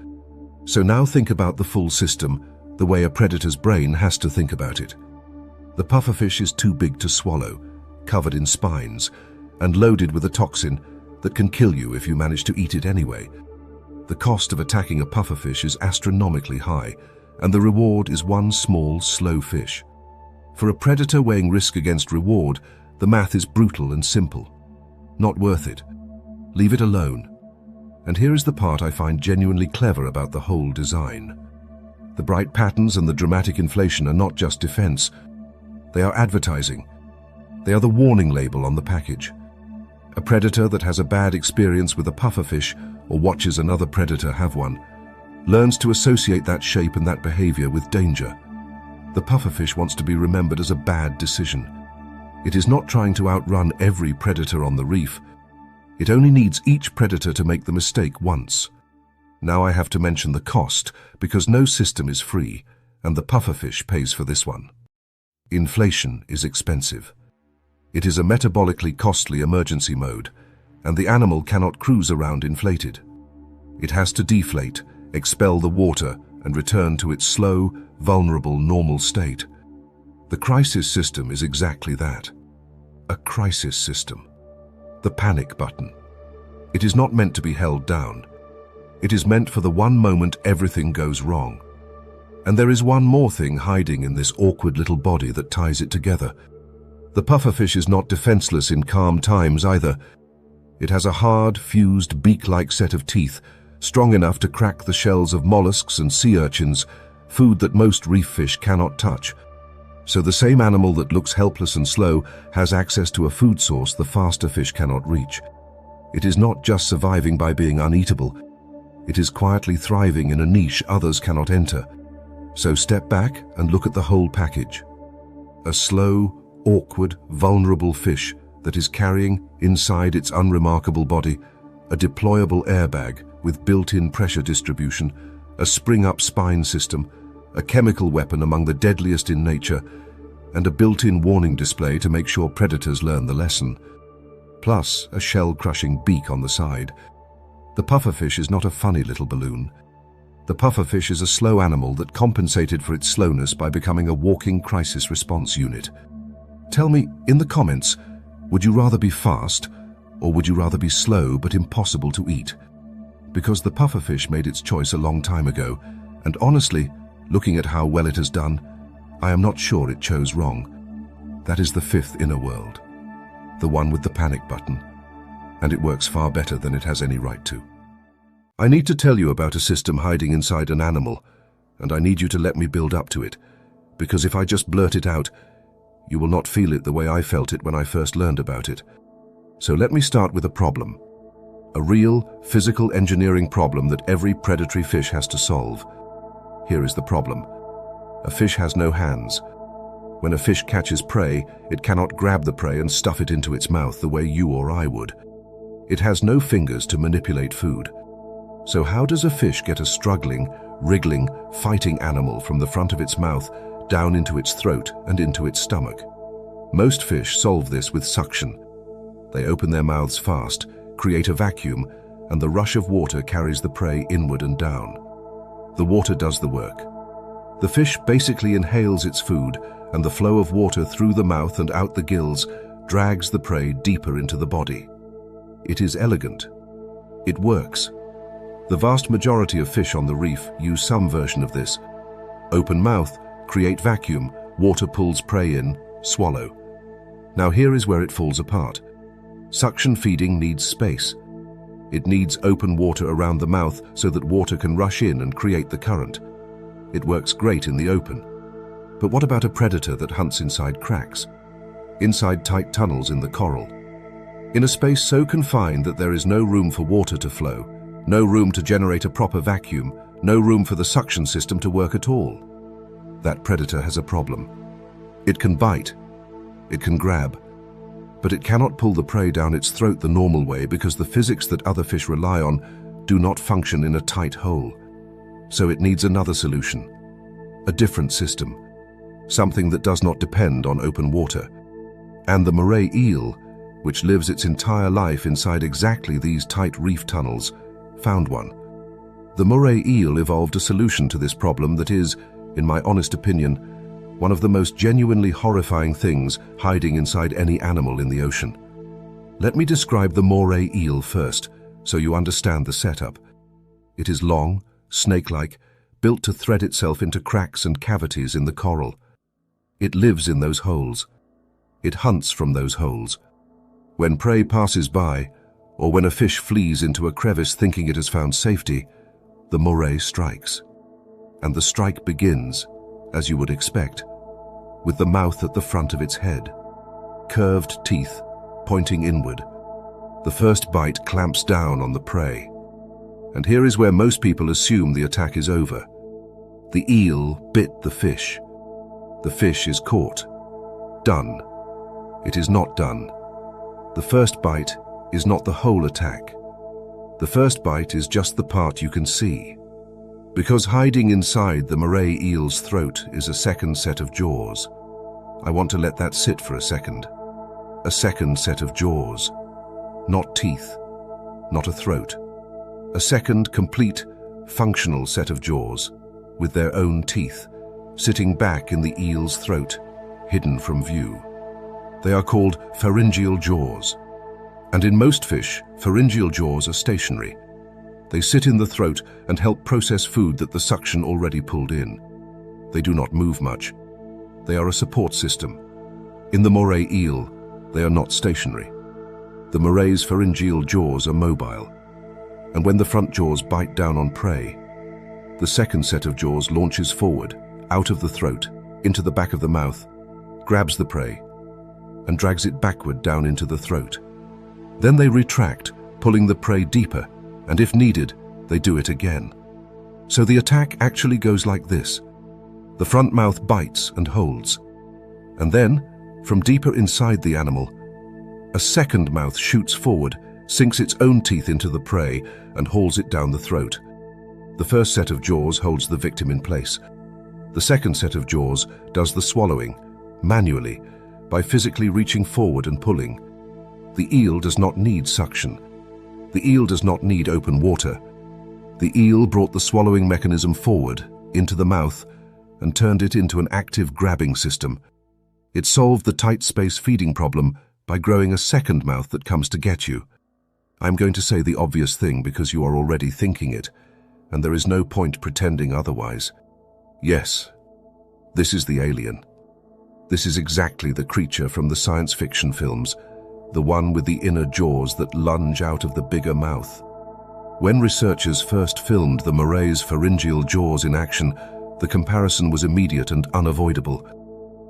So now think about the full system, the way a predator's brain has to think about it. The pufferfish is too big to swallow. covered in spines, and loaded with a toxin that can kill you if you manage to eat it anyway. The cost of attacking a pufferfish is astronomically high, and the reward is one small, slow fish. For a predator weighing risk against reward, the math is brutal and simple. Not worth it. Leave it alone. And here is the part I find genuinely clever about the whole design. The bright patterns and the dramatic inflation are not just defense. They are advertising. They are the warning label on the package. A predator that has a bad experience with a pufferfish or watches another predator have one learns to associate that shape and that behavior with danger. The pufferfish wants to be remembered as a bad decision. It is not trying to outrun every predator on the reef. It only needs each predator to make the mistake once. Now I have to mention the cost, because no system is free, and the pufferfish pays for this one. Inflation is expensive. It is a metabolically costly emergency mode, and the animal cannot cruise around inflated. It has to deflate, expel the water, and return to its slow, vulnerable, normal state. The crisis system is exactly that. A crisis system. The panic button. It is not meant to be held down. It is meant for the one moment everything goes wrong. And there is one more thing hiding in this awkward little body that ties it together. The pufferfish is not defenseless in calm times either. It has a hard, fused, beak-like set of teeth, strong enough to crack the shells of mollusks and sea urchins, food that most reef fish cannot touch. So the same animal that looks helpless and slow has access to a food source the faster fish cannot reach. It is not just surviving by being uneatable. It is quietly thriving in a niche others cannot enter. So step back and look at the whole package. A slow, awkward, vulnerable fish that is carrying, inside its unremarkable body, a deployable airbag with built-in pressure distribution, a spring-up spine system, a chemical weapon among the deadliest in nature, and a built-in warning display to make sure predators learn the lesson. Plus, a shell-crushing beak on the side. The pufferfish is not a funny little balloon. The pufferfish is a slow animal that compensated for its slowness by becoming a walking crisis response unit. Tell me, in the comments, would you rather be fast, or would you rather be slow but impossible to eat? Because the pufferfish made its choice a long time ago, and honestly, looking at how well it has done, I am not sure it chose wrong. That is the fifth inner world, the one with the panic button, and it works far better than it has any right to. I need to tell you about a system hiding inside an animal, and I need you to let me build up to it, because if I just blurt it out, you will not feel it the way I felt it when I first learned about it. So let me start with a problem. A real, physical engineering problem that every predatory fish has to solve. Here is the problem. A fish has no hands. When a fish catches prey, it cannot grab the prey and stuff it into its mouth the way you or I would. It has no fingers to manipulate food. So how does a fish get a struggling, wriggling, fighting animal from the front of its mouth down into its throat and into its stomach? Most fish solve this with suction. They open their mouths fast, create a vacuum, and the rush of water carries the prey inward and down. The water does the work. The fish basically inhales its food, and the flow of water through the mouth and out the gills drags the prey deeper into the body. It is elegant. It works. The vast majority of fish on the reef use some version of this. Open mouth, create vacuum, water pulls prey in, swallow. Now here is where it falls apart. Suction feeding needs space. It needs open water around the mouth so that water can rush in and create the current. It works great in the open. But what about a predator that hunts inside cracks? Inside tight tunnels in the coral? In a space so confined that there is no room for water to flow, no room to generate a proper vacuum, no room for the suction system to work at all? That predator has a problem. It can bite. It can grab. But it cannot pull the prey down its throat the normal way because the physics that other fish rely on do not function in a tight hole. So it needs another solution, a different system, something that does not depend on open water. And the Moray eel, which lives its entire life inside exactly these tight reef tunnels, found one. The Moray eel evolved a solution to this problem that is, in my honest opinion, one of the most genuinely horrifying things hiding inside any animal in the ocean. Let me describe the Moray eel first, so you understand the setup. It is long, snake-like, built to thread itself into cracks and cavities in the coral. It lives in those holes. It hunts from those holes. When prey passes by, or when a fish flees into a crevice thinking it has found safety, the Moray strikes. And the strike begins, as you would expect, with the mouth at the front of its head. Curved teeth, pointing inward. The first bite clamps down on the prey. And here is where most people assume the attack is over. The eel bit the fish. The fish is caught. Done. It is not done. The first bite is not the whole attack. The first bite is just the part you can see. Because hiding inside the Moray eel's throat is a second set of jaws. I want to let that sit for a second. A second set of jaws. Not teeth, not a throat. A second, complete, functional set of jaws, with their own teeth, sitting back in the eel's throat, hidden from view. They are called pharyngeal jaws. And in most fish, pharyngeal jaws are stationary. They sit in the throat and help process food that the suction already pulled in. They do not move much. They are a support system. In the Moray eel, they are not stationary. The Moray's pharyngeal jaws are mobile, and when the front jaws bite down on prey, the second set of jaws launches forward, out of the throat, into the back of the mouth, grabs the prey, and drags it backward down into the throat. Then they retract, pulling the prey deeper, and if needed, they do it again. So the attack actually goes like this. The front mouth bites and holds, and then, from deeper inside the animal, a second mouth shoots forward, sinks its own teeth into the prey, and hauls it down the throat. The first set of jaws holds the victim in place. The second set of jaws does the swallowing, manually, by physically reaching forward and pulling. The eel does not need suction. The eel does not need open water. The eel brought the swallowing mechanism forward, into the mouth, and turned it into an active grabbing system. It solved the tight space feeding problem by growing a second mouth that comes to get you. I'm going to say the obvious thing because you are already thinking it, and there is no point pretending otherwise. Yes, this is the alien. This is exactly the creature from the science fiction films, the one with the inner jaws that lunge out of the bigger mouth. When researchers first filmed the Moray's pharyngeal jaws in action, the comparison was immediate and unavoidable.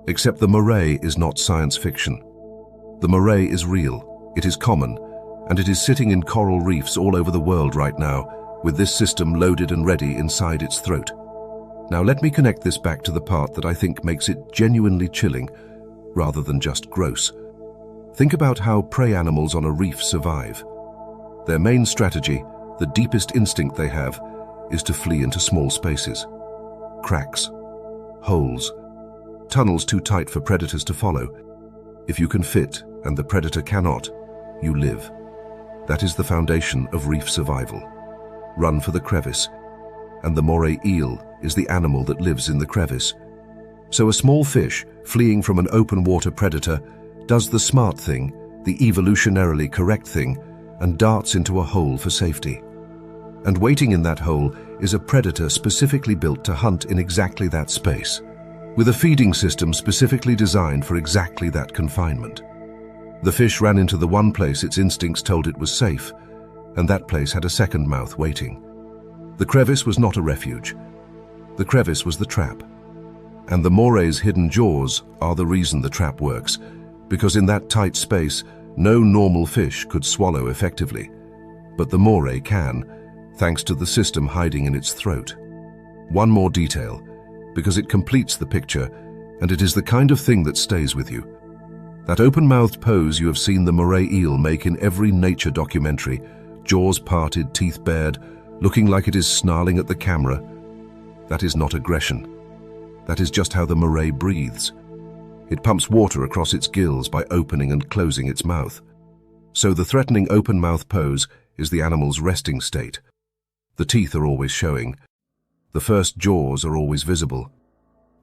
Except the Moray is not science fiction. The Moray is real, it is common, and it is sitting in coral reefs all over the world right now, with this system loaded and ready inside its throat. Now let me connect this back to the part that I think makes it genuinely chilling, rather than just gross. Think about how prey animals on a reef survive. Their main strategy, the deepest instinct they have, is to flee into small spaces. Cracks, holes, tunnels too tight for predators to follow. If you can fit and the predator cannot, you live. That is the foundation of reef survival. Run for the crevice, and the Moray eel is the animal that lives in the crevice. So a small fish, fleeing from an open water predator, does the smart thing, the evolutionarily correct thing, and darts into a hole for safety. And waiting in that hole is a predator specifically built to hunt in exactly that space, with a feeding system specifically designed for exactly that confinement. The fish ran into the one place its instincts told it was safe, and that place had a second mouth waiting. The crevice was not a refuge. The crevice was the trap. And the Moray's hidden jaws are the reason the trap works, because in that tight space, no normal fish could swallow effectively. But the Moray can, thanks to the system hiding in its throat. One more detail, because it completes the picture, and it is the kind of thing that stays with you. That open-mouthed pose you have seen the Moray eel make in every nature documentary, jaws parted, teeth bared, looking like it is snarling at the camera, that is not aggression. That is just how the Moray breathes. It pumps water across its gills by opening and closing its mouth. So the threatening open-mouth pose is the animal's resting state. The teeth are always showing. The first jaws are always visible.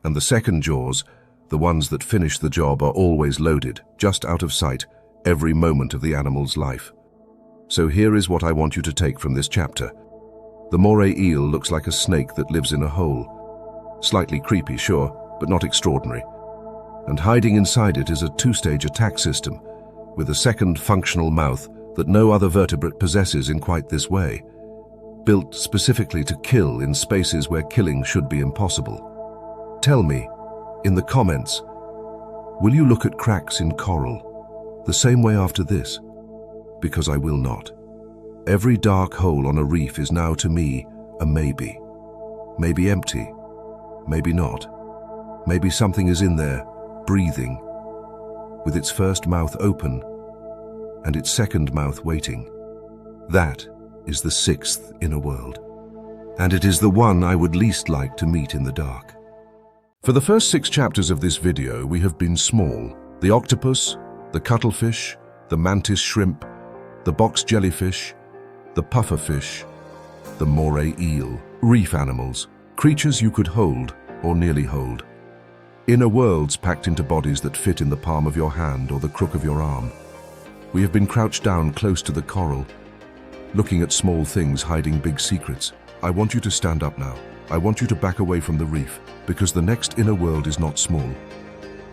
And the second jaws, the ones that finish the job, are always loaded, just out of sight, every moment of the animal's life. So here is what I want you to take from this chapter. The Moray eel looks like a snake that lives in a hole. Slightly creepy, sure, but not extraordinary. And hiding inside it is a two-stage attack system, with a second functional mouth that no other vertebrate possesses in quite this way, built specifically to kill in spaces where killing should be impossible. Tell me, in the comments, will you look at cracks in coral the same way after this? Because I will not. Every dark hole on a reef is now to me a maybe. Maybe empty, maybe not. Maybe something is in there, breathing, with its first mouth open and its second mouth waiting. That is the sixth inner world, and it is the one I would least like to meet in the dark. For the first 6 chapters of this video, we have been small. The octopus, the cuttlefish, the mantis shrimp, the box jellyfish, the pufferfish, the moray eel, reef animals, creatures you could hold or nearly hold. Inner worlds packed into bodies that fit in the palm of your hand or the crook of your arm. We have been crouched down close to the coral, looking at small things hiding big secrets. I want you to stand up now. I want you to back away from the reef, because the next inner world is not small.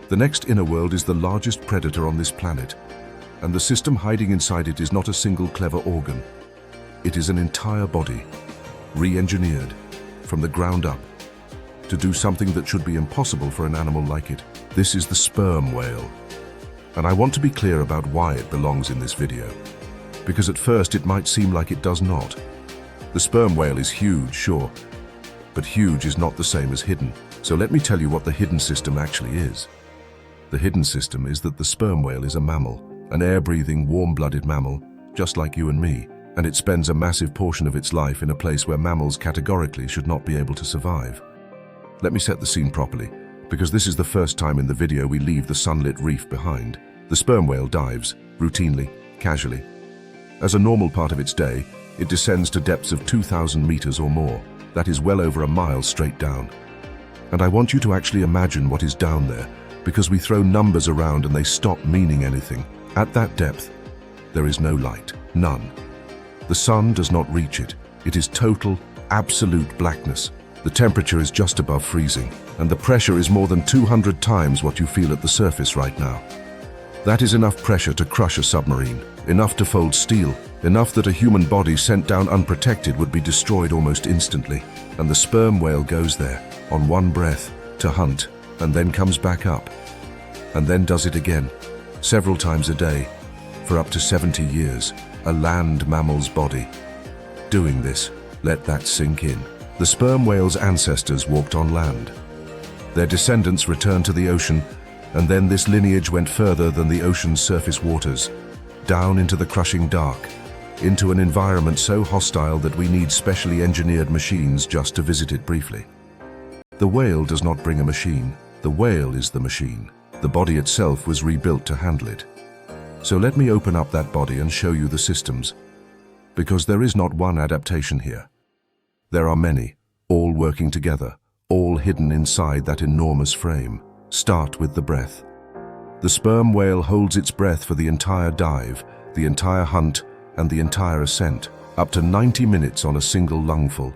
The next inner world is the largest predator on this planet, and the system hiding inside it is not a single clever organ. It is an entire body, re-engineered from the ground up, to do something that should be impossible for an animal like it. This is the sperm whale. And I want to be clear about why it belongs in this video, because at first it might seem like it does not. The sperm whale is huge, sure, but huge is not the same as hidden. So let me tell you what the hidden system actually is. The hidden system is that the sperm whale is a mammal, an air-breathing, warm-blooded mammal, just like you and me, and it spends a massive portion of its life in a place where mammals categorically should not be able to survive. Let me set the scene properly, because this is the first time in the video we leave the sunlit reef behind. The sperm whale dives, routinely, casually. As a normal part of its day, it descends to depths of 2,000 meters or more. That is well over a mile straight down. And I want you to actually imagine what is down there, because we throw numbers around and they stop meaning anything. At that depth, there is no light, none. The sun does not reach it. It is total, absolute blackness. The temperature is just above freezing, and the pressure is more than 200 times what you feel at the surface right now. That is enough pressure to crush a submarine, enough to fold steel, enough that a human body sent down unprotected would be destroyed almost instantly. And the sperm whale goes there, on one breath, to hunt, and then comes back up, and then does it again, several times a day, for up to 70 years, a land mammal's body. Doing this, let that sink in. The sperm whale's ancestors walked on land. Their descendants returned to the ocean, and then this lineage went further than the ocean's surface waters, down into the crushing dark, into an environment so hostile that we need specially engineered machines just to visit it briefly. The whale does not bring a machine. The whale is the machine. The body itself was rebuilt to handle it. So let me open up that body and show you the systems, because there is not one adaptation here. There are many, all working together, all hidden inside that enormous frame. Start with the breath. The sperm whale holds its breath for the entire dive, the entire hunt, and the entire ascent, up to 90 minutes on a single lungful.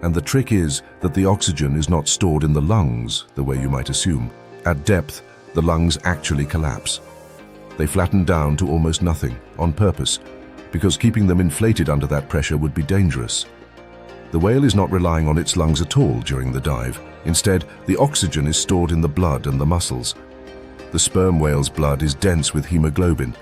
And the trick is that the oxygen is not stored in the lungs, the way you might assume. At depth, the lungs actually collapse. They flatten down to almost nothing, on purpose, because keeping them inflated under that pressure would be dangerous. The whale is not relying on its lungs at all during the dive. Instead, the oxygen is stored in the blood and the muscles. The sperm whale's blood is dense with hemoglobin,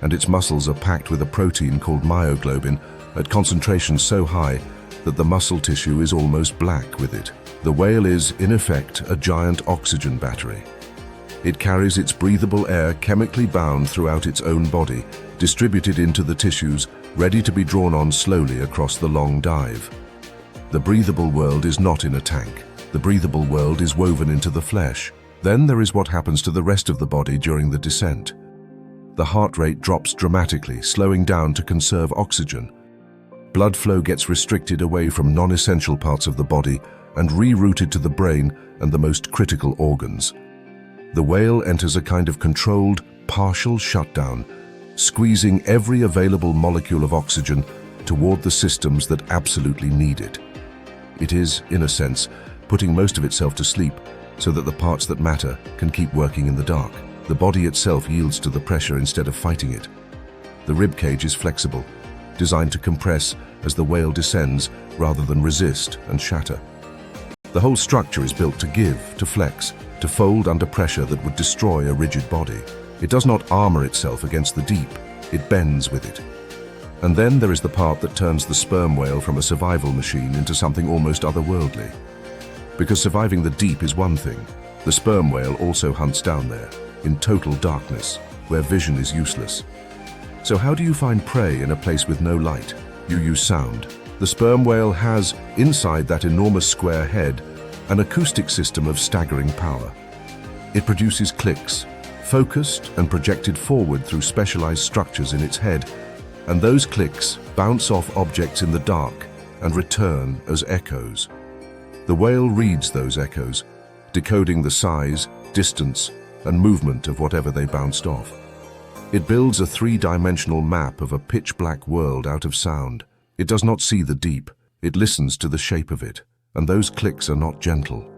and its muscles are packed with a protein called myoglobin at concentrations so high that the muscle tissue is almost black with it. The whale is, in effect, a giant oxygen battery. It carries its breathable air chemically bound throughout its own body, distributed into the tissues, ready to be drawn on slowly across the long dive. The breathable world is not in a tank. The breathable world is woven into the flesh. Then there is what happens to the rest of the body during the descent. The heart rate drops dramatically, slowing down to conserve oxygen. Blood flow gets restricted away from non-essential parts of the body and rerouted to the brain and the most critical organs. The whale enters a kind of controlled, partial shutdown, squeezing every available molecule of oxygen toward the systems that absolutely need it. It is, in a sense, putting most of itself to sleep so that the parts that matter can keep working in the dark. The body itself yields to the pressure instead of fighting it. The rib cage is flexible, designed to compress as the whale descends rather than resist and shatter. The whole structure is built to give, to flex, to fold under pressure that would destroy a rigid body. It does not armor itself against the deep, it bends with it. And then there is the part that turns the sperm whale from a survival machine into something almost otherworldly. Because surviving the deep is one thing, the sperm whale also hunts down there, in total darkness, where vision is useless. So how do you find prey in a place with no light? You use sound. The sperm whale has, inside that enormous square head, an acoustic system of staggering power. It produces clicks, focused and projected forward through specialized structures in its head, and those clicks bounce off objects in the dark and return as echoes. The whale reads those echoes, decoding the size, distance, and movement of whatever they bounced off. It builds a three-dimensional map of a pitch-black world out of sound. It does not see the deep, it listens to the shape of it, and those clicks are not gentle.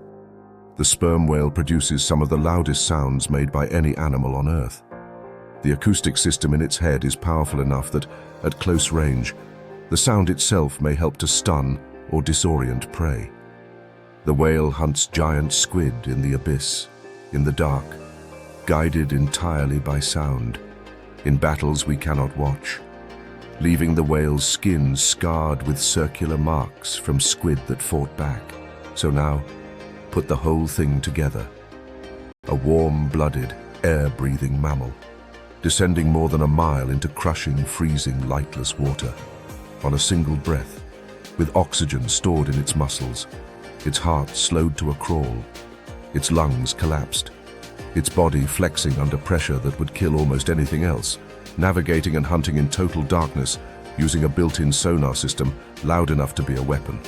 The sperm whale produces some of the loudest sounds made by any animal on Earth. The acoustic system in its head is powerful enough that, at close range, the sound itself may help to stun or disorient prey. The whale hunts giant squid in the abyss, in the dark, guided entirely by sound, in battles we cannot watch, leaving the whale's skin scarred with circular marks from squid that fought back. So now, put the whole thing together. A warm-blooded, air-breathing mammal, descending more than a mile into crushing, freezing, lightless water, on a single breath, with oxygen stored in its muscles, its heart slowed to a crawl, its lungs collapsed, its body flexing under pressure that would kill almost anything else, navigating and hunting in total darkness, using a built-in sonar system loud enough to be a weapon.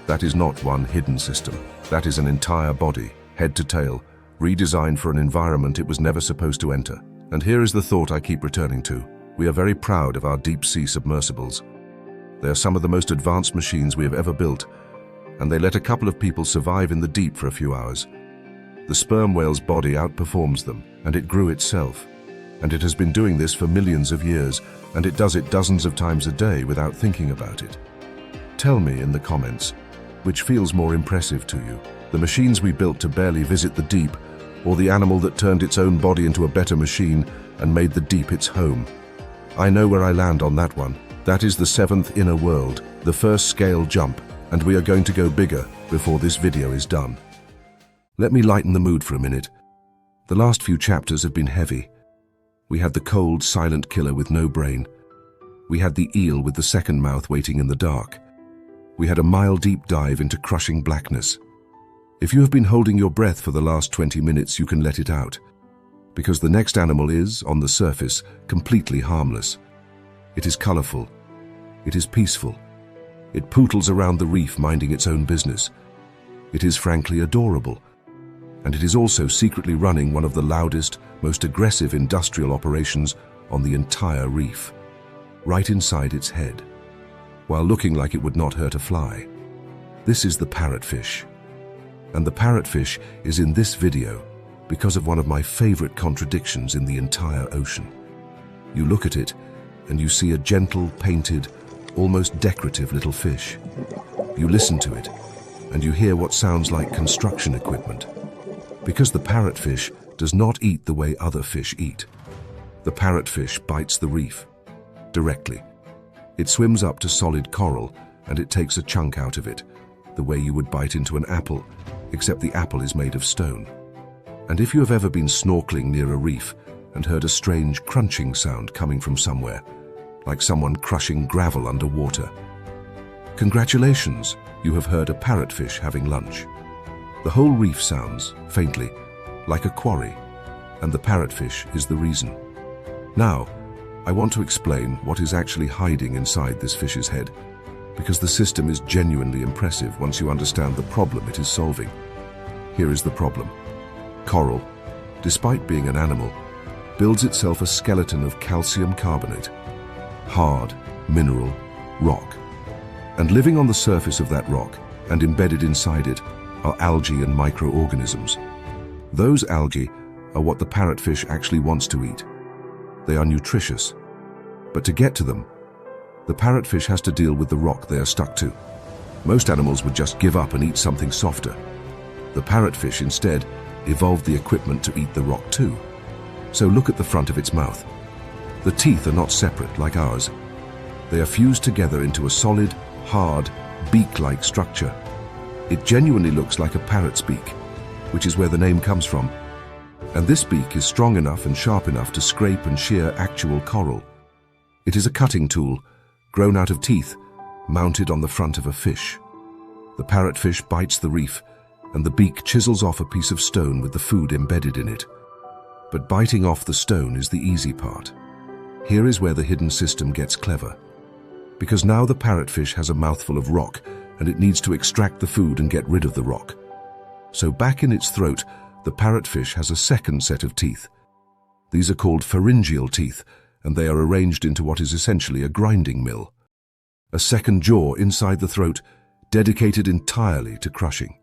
That is not one hidden system. That is an entire body, head to tail, redesigned for an environment it was never supposed to enter. And here is the thought I keep returning to. We are very proud of our deep-sea submersibles. They are some of the most advanced machines we have ever built, and they let a couple of people survive in the deep for a few hours. The sperm whale's body outperforms them, and it grew itself. And it has been doing this for millions of years, and it does it dozens of times a day without thinking about it. Tell me in the comments, which feels more impressive to you? The machines we built to barely visit the deep, or the animal that turned its own body into a better machine and made the deep its home? I know where I land on that one. That is the seventh inner world, the first scale jump, and we are going to go bigger before this video is done. Let me lighten the mood for a minute. The last few chapters have been heavy. We had the cold, silent killer with no brain. We had the eel with the second mouth waiting in the dark. We had a mile-deep dive into crushing blackness. If you have been holding your breath for the last 20 minutes, you can let it out. Because the next animal is, on the surface, completely harmless. It is colorful. It is peaceful. It pootles around the reef minding its own business. It is frankly adorable. And it is also secretly running one of the loudest, most aggressive industrial operations on the entire reef, right inside its head, while looking like it would not hurt a fly. This is the parrotfish. And the parrotfish is in this video because of one of my favorite contradictions in the entire ocean. You look at it and you see a gentle, painted, almost decorative little fish. You listen to it and you hear what sounds like construction equipment. Because the parrotfish does not eat the way other fish eat. The parrotfish bites the reef directly. It swims up to solid coral and it takes a chunk out of it, the way you would bite into an apple, except the apple is made of stone. And if you have ever been snorkeling near a reef and heard a strange crunching sound coming from somewhere, like someone crushing gravel underwater, congratulations, you have heard a parrotfish having lunch. The whole reef sounds, faintly, like a quarry, and the parrotfish is the reason. Now, I want to explain what is actually hiding inside this fish's head, because the system is genuinely impressive once you understand the problem it is solving. Here is the problem. Coral, despite being an animal, builds itself a skeleton of calcium carbonate, hard, mineral, rock. And living on the surface of that rock and embedded inside it are algae and microorganisms. Those algae are what the parrotfish actually wants to eat. They are nutritious. But to get to them, the parrotfish has to deal with the rock they are stuck to. Most animals would just give up and eat something softer. The parrotfish instead evolved the equipment to eat the rock too. So look at the front of its mouth. The teeth are not separate like ours. They are fused together into a solid, hard, beak-like structure. It genuinely looks like a parrot's beak, which is where the name comes from. And this beak is strong enough and sharp enough to scrape and shear actual coral. It is a cutting tool, grown out of teeth, mounted on the front of a fish. The parrotfish bites the reef, and the beak chisels off a piece of stone with the food embedded in it. But biting off the stone is the easy part. Here is where the hidden system gets clever. Because now the parrotfish has a mouthful of rock, and it needs to extract the food and get rid of the rock. So back in its throat, the parrotfish has a second set of teeth. These are called pharyngeal teeth, and they are arranged into what is essentially a grinding mill. A second jaw inside the throat, dedicated entirely to crushing.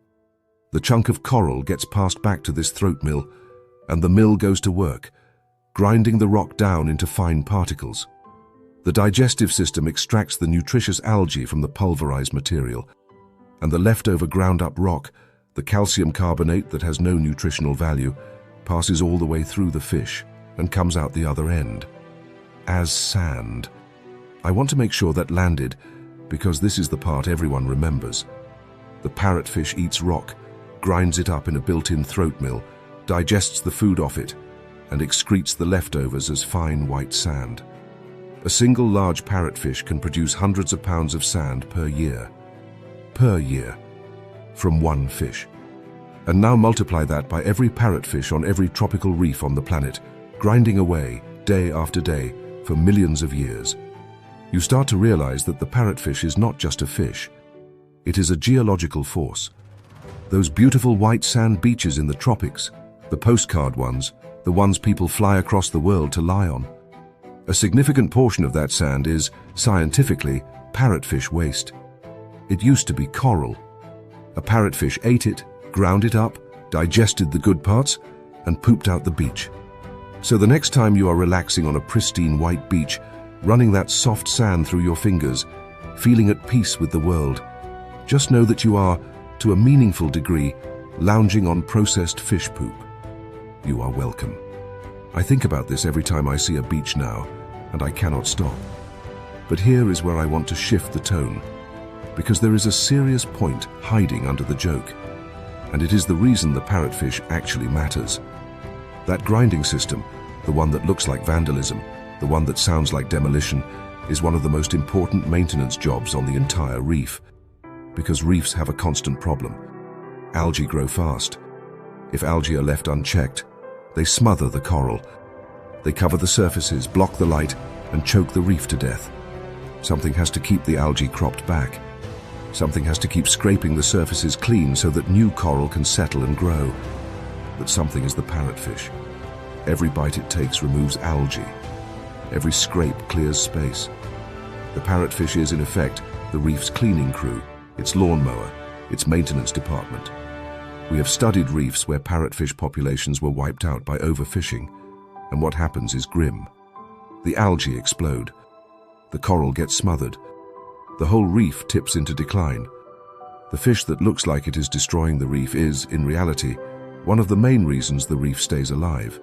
The chunk of coral gets passed back to this throat mill, and the mill goes to work, grinding the rock down into fine particles. The digestive system extracts the nutritious algae from the pulverized material, and the leftover ground-up rock, the calcium carbonate that has no nutritional value, passes all the way through the fish and comes out the other end as sand. I want to make sure that landed because this is the part everyone remembers. The parrotfish eats rock, grinds it up in a built-in throat mill, digests the food off it, and excretes the leftovers as fine white sand. A single large parrotfish can produce hundreds of pounds of sand per year. Per year. From one fish. And now multiply that by every parrotfish on every tropical reef on the planet, grinding away, day after day, for millions of years. You start to realize that the parrotfish is not just a fish. It is a geological force. Those beautiful white sand beaches in the tropics, the postcard ones, the ones people fly across the world to lie on. A significant portion of that sand is, scientifically, parrotfish waste. It used to be coral. A parrotfish ate it, ground it up, digested the good parts, and pooped out the beach. So the next time you are relaxing on a pristine white beach, running that soft sand through your fingers, feeling at peace with the world, just know that you are, to a meaningful degree, lounging on processed fish poop. You are welcome. I think about this every time I see a beach now, and I cannot stop. But here is where I want to shift the tone, because there is a serious point hiding under the joke, and it is the reason the parrotfish actually matters. That grinding system, the one that looks like vandalism, the one that sounds like demolition, is one of the most important maintenance jobs on the entire reef. Because reefs have a constant problem. Algae grow fast. If algae are left unchecked, they smother the coral. They cover the surfaces, block the light, and choke the reef to death. Something has to keep the algae cropped back. Something has to keep scraping the surfaces clean so that new coral can settle and grow. That something is the parrotfish. Every bite it takes removes algae. Every scrape clears space. The parrotfish is, in effect, the reef's cleaning crew, its lawnmower, its maintenance department. We have studied reefs where parrotfish populations were wiped out by overfishing, and what happens is grim. The algae explode. The coral gets smothered. The whole reef tips into decline. The fish that looks like it is destroying the reef is, in reality, one of the main reasons the reef stays alive.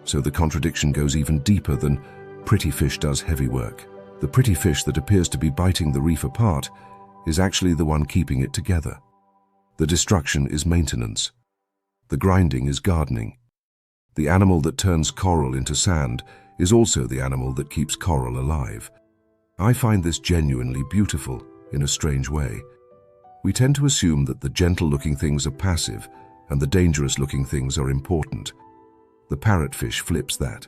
So the contradiction goes even deeper than pretty fish does heavy work. The pretty fish that appears to be biting the reef apart is actually the one keeping it together. The destruction is maintenance. The grinding is gardening. The animal that turns coral into sand is also the animal that keeps coral alive. I find this genuinely beautiful, in a strange way. We tend to assume that the gentle-looking things are passive and the dangerous-looking things are important. The parrotfish flips that.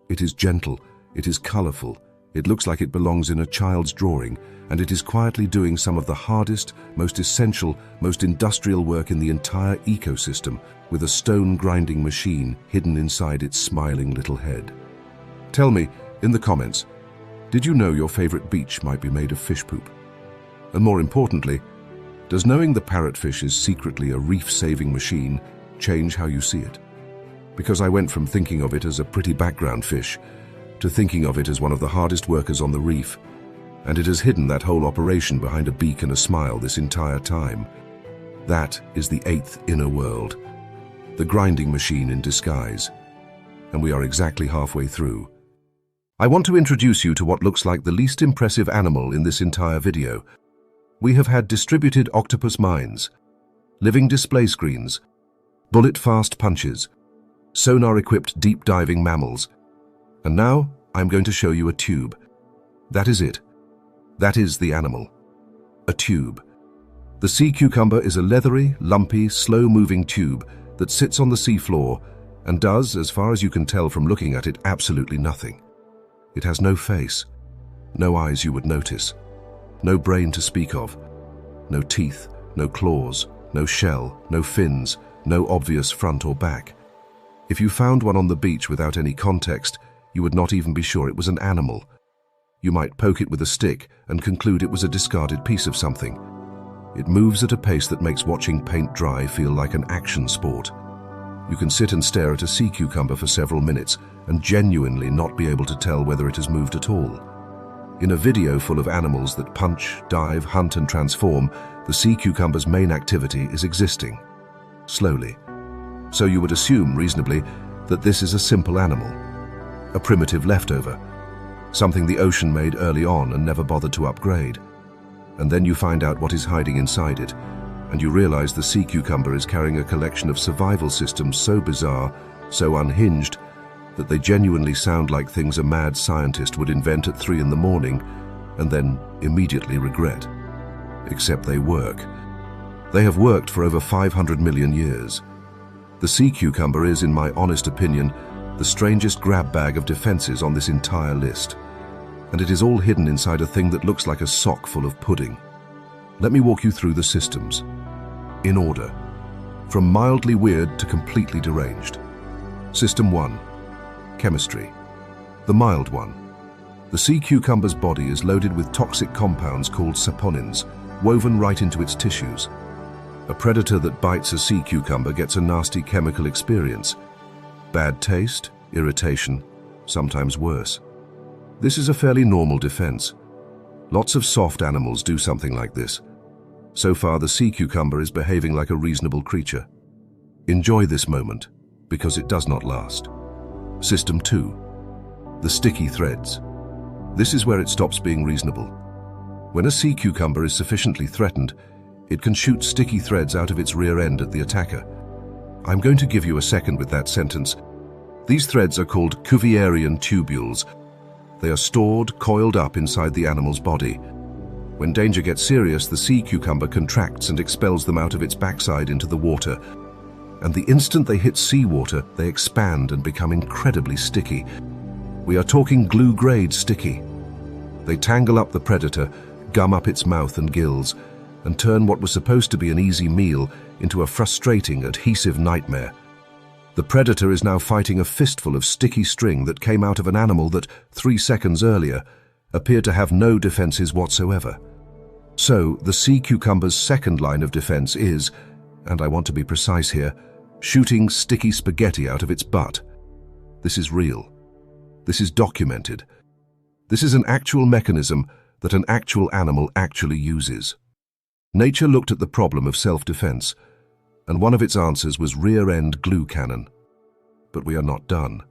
It is gentle, it is colorful, It looks like it belongs in a child's drawing, and it is quietly doing some of the hardest, most essential, most industrial work in the entire ecosystem with a stone grinding machine hidden inside its smiling little head. Tell me, in the comments, did you know your favorite beach might be made of fish poop? And more importantly, does knowing the parrotfish is secretly a reef-saving machine change how you see it? Because I went from thinking of it as a pretty background fish to thinking of it as one of the hardest workers on the reef, and it has hidden that whole operation behind a beak and a smile this entire time. That is the 8th inner world, the grinding machine in disguise, and we are exactly halfway through. I want to introduce you to what looks like the least impressive animal in this entire video. We have had distributed octopus mines, living display screens, bullet-fast punches, sonar-equipped deep-diving mammals, and now I'm going to show you a tube. That is it. That is the animal. A tube. The sea cucumber is a leathery, lumpy, slow-moving tube that sits on the seafloor and does, as far as you can tell from looking at it, absolutely nothing. It has no face, no eyes you would notice, no brain to speak of, no teeth, no claws, no shell, no fins, no obvious front or back. If you found one on the beach without any context, you would not even be sure it was an animal. You might poke it with a stick and conclude it was a discarded piece of something. It moves at a pace that makes watching paint dry feel like an action sport. You can sit and stare at a sea cucumber for several minutes and genuinely not be able to tell whether it has moved at all. In a video full of animals that punch, dive, hunt and transform, the sea cucumber's main activity is existing. Slowly. So you would assume, reasonably, that this is a simple animal. A primitive leftover. Something the ocean made early on and never bothered to upgrade. And then you find out what is hiding inside it, and you realize the sea cucumber is carrying a collection of survival systems so bizarre, so unhinged, that they genuinely sound like things a mad scientist would invent at 3 in the morning and then immediately regret. Except they work. They have worked for over 500 million years. The sea cucumber is, in my honest opinion, the strangest grab bag of defenses on this entire list. And it is all hidden inside a thing that looks like a sock full of pudding. Let me walk you through the systems. In order. From mildly weird to completely deranged. System 1. Chemistry. The mild one. The sea cucumber's body is loaded with toxic compounds called saponins, woven right into its tissues. A predator that bites a sea cucumber gets a nasty chemical experience. Bad taste, irritation, sometimes worse. This is a fairly normal defense. Lots of soft animals do something like this. So far, the sea cucumber is behaving like a reasonable creature. Enjoy this moment, because it does not last. System 2. The sticky threads. This is where it stops being reasonable. When a sea cucumber is sufficiently threatened, it can shoot sticky threads out of its rear end at the attacker. I'm going to give you a second with that sentence. These threads are called Cuvierian tubules. They are stored, coiled up inside the animal's body. When danger gets serious, the sea cucumber contracts and expels them out of its backside into the water. And the instant they hit seawater, they expand and become incredibly sticky. We are talking glue-grade sticky. They tangle up the predator, gum up its mouth and gills, and turn what was supposed to be an easy meal into a frustrating, adhesive nightmare. The predator is now fighting a fistful of sticky string that came out of an animal that, 3 seconds earlier, appeared to have no defenses whatsoever. So, the sea cucumber's second line of defense is, and I want to be precise here, shooting sticky spaghetti out of its butt. This is real. This is documented. This is an actual mechanism that an actual animal actually uses. Nature looked at the problem of self-defense, and one of its answers was rear-end glue cannon. But we are not done,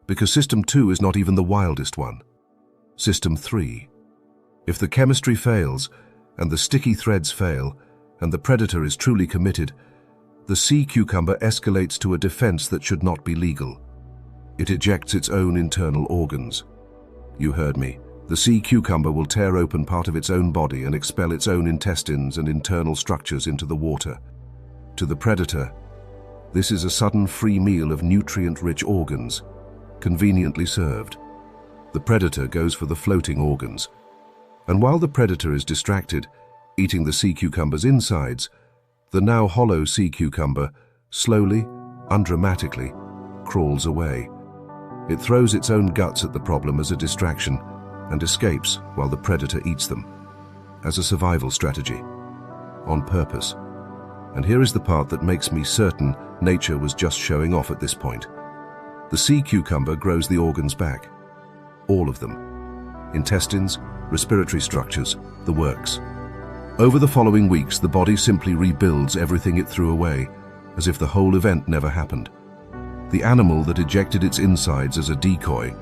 because System 2 is not even the wildest one. System 3. If the chemistry fails, and the sticky threads fail, and the predator is truly committed, the sea cucumber escalates to a defense that should not be legal. It ejects its own internal organs. You heard me. The sea cucumber will tear open part of its own body and expel its own intestines and internal structures into the water. To the predator, this is a sudden free meal of nutrient-rich organs, conveniently served. The predator goes for the floating organs. And while the predator is distracted, eating the sea cucumber's insides, the now hollow sea cucumber slowly, undramatically, crawls away. It throws its own guts at the problem as a distraction and escapes while the predator eats them, as a survival strategy, on purpose. And here is the part that makes me certain nature was just showing off at this point. The sea cucumber grows the organs back. All of them. Intestines, respiratory structures, the works. Over the following weeks, the body simply rebuilds everything it threw away, as if the whole event never happened. The animal that ejected its insides as a decoy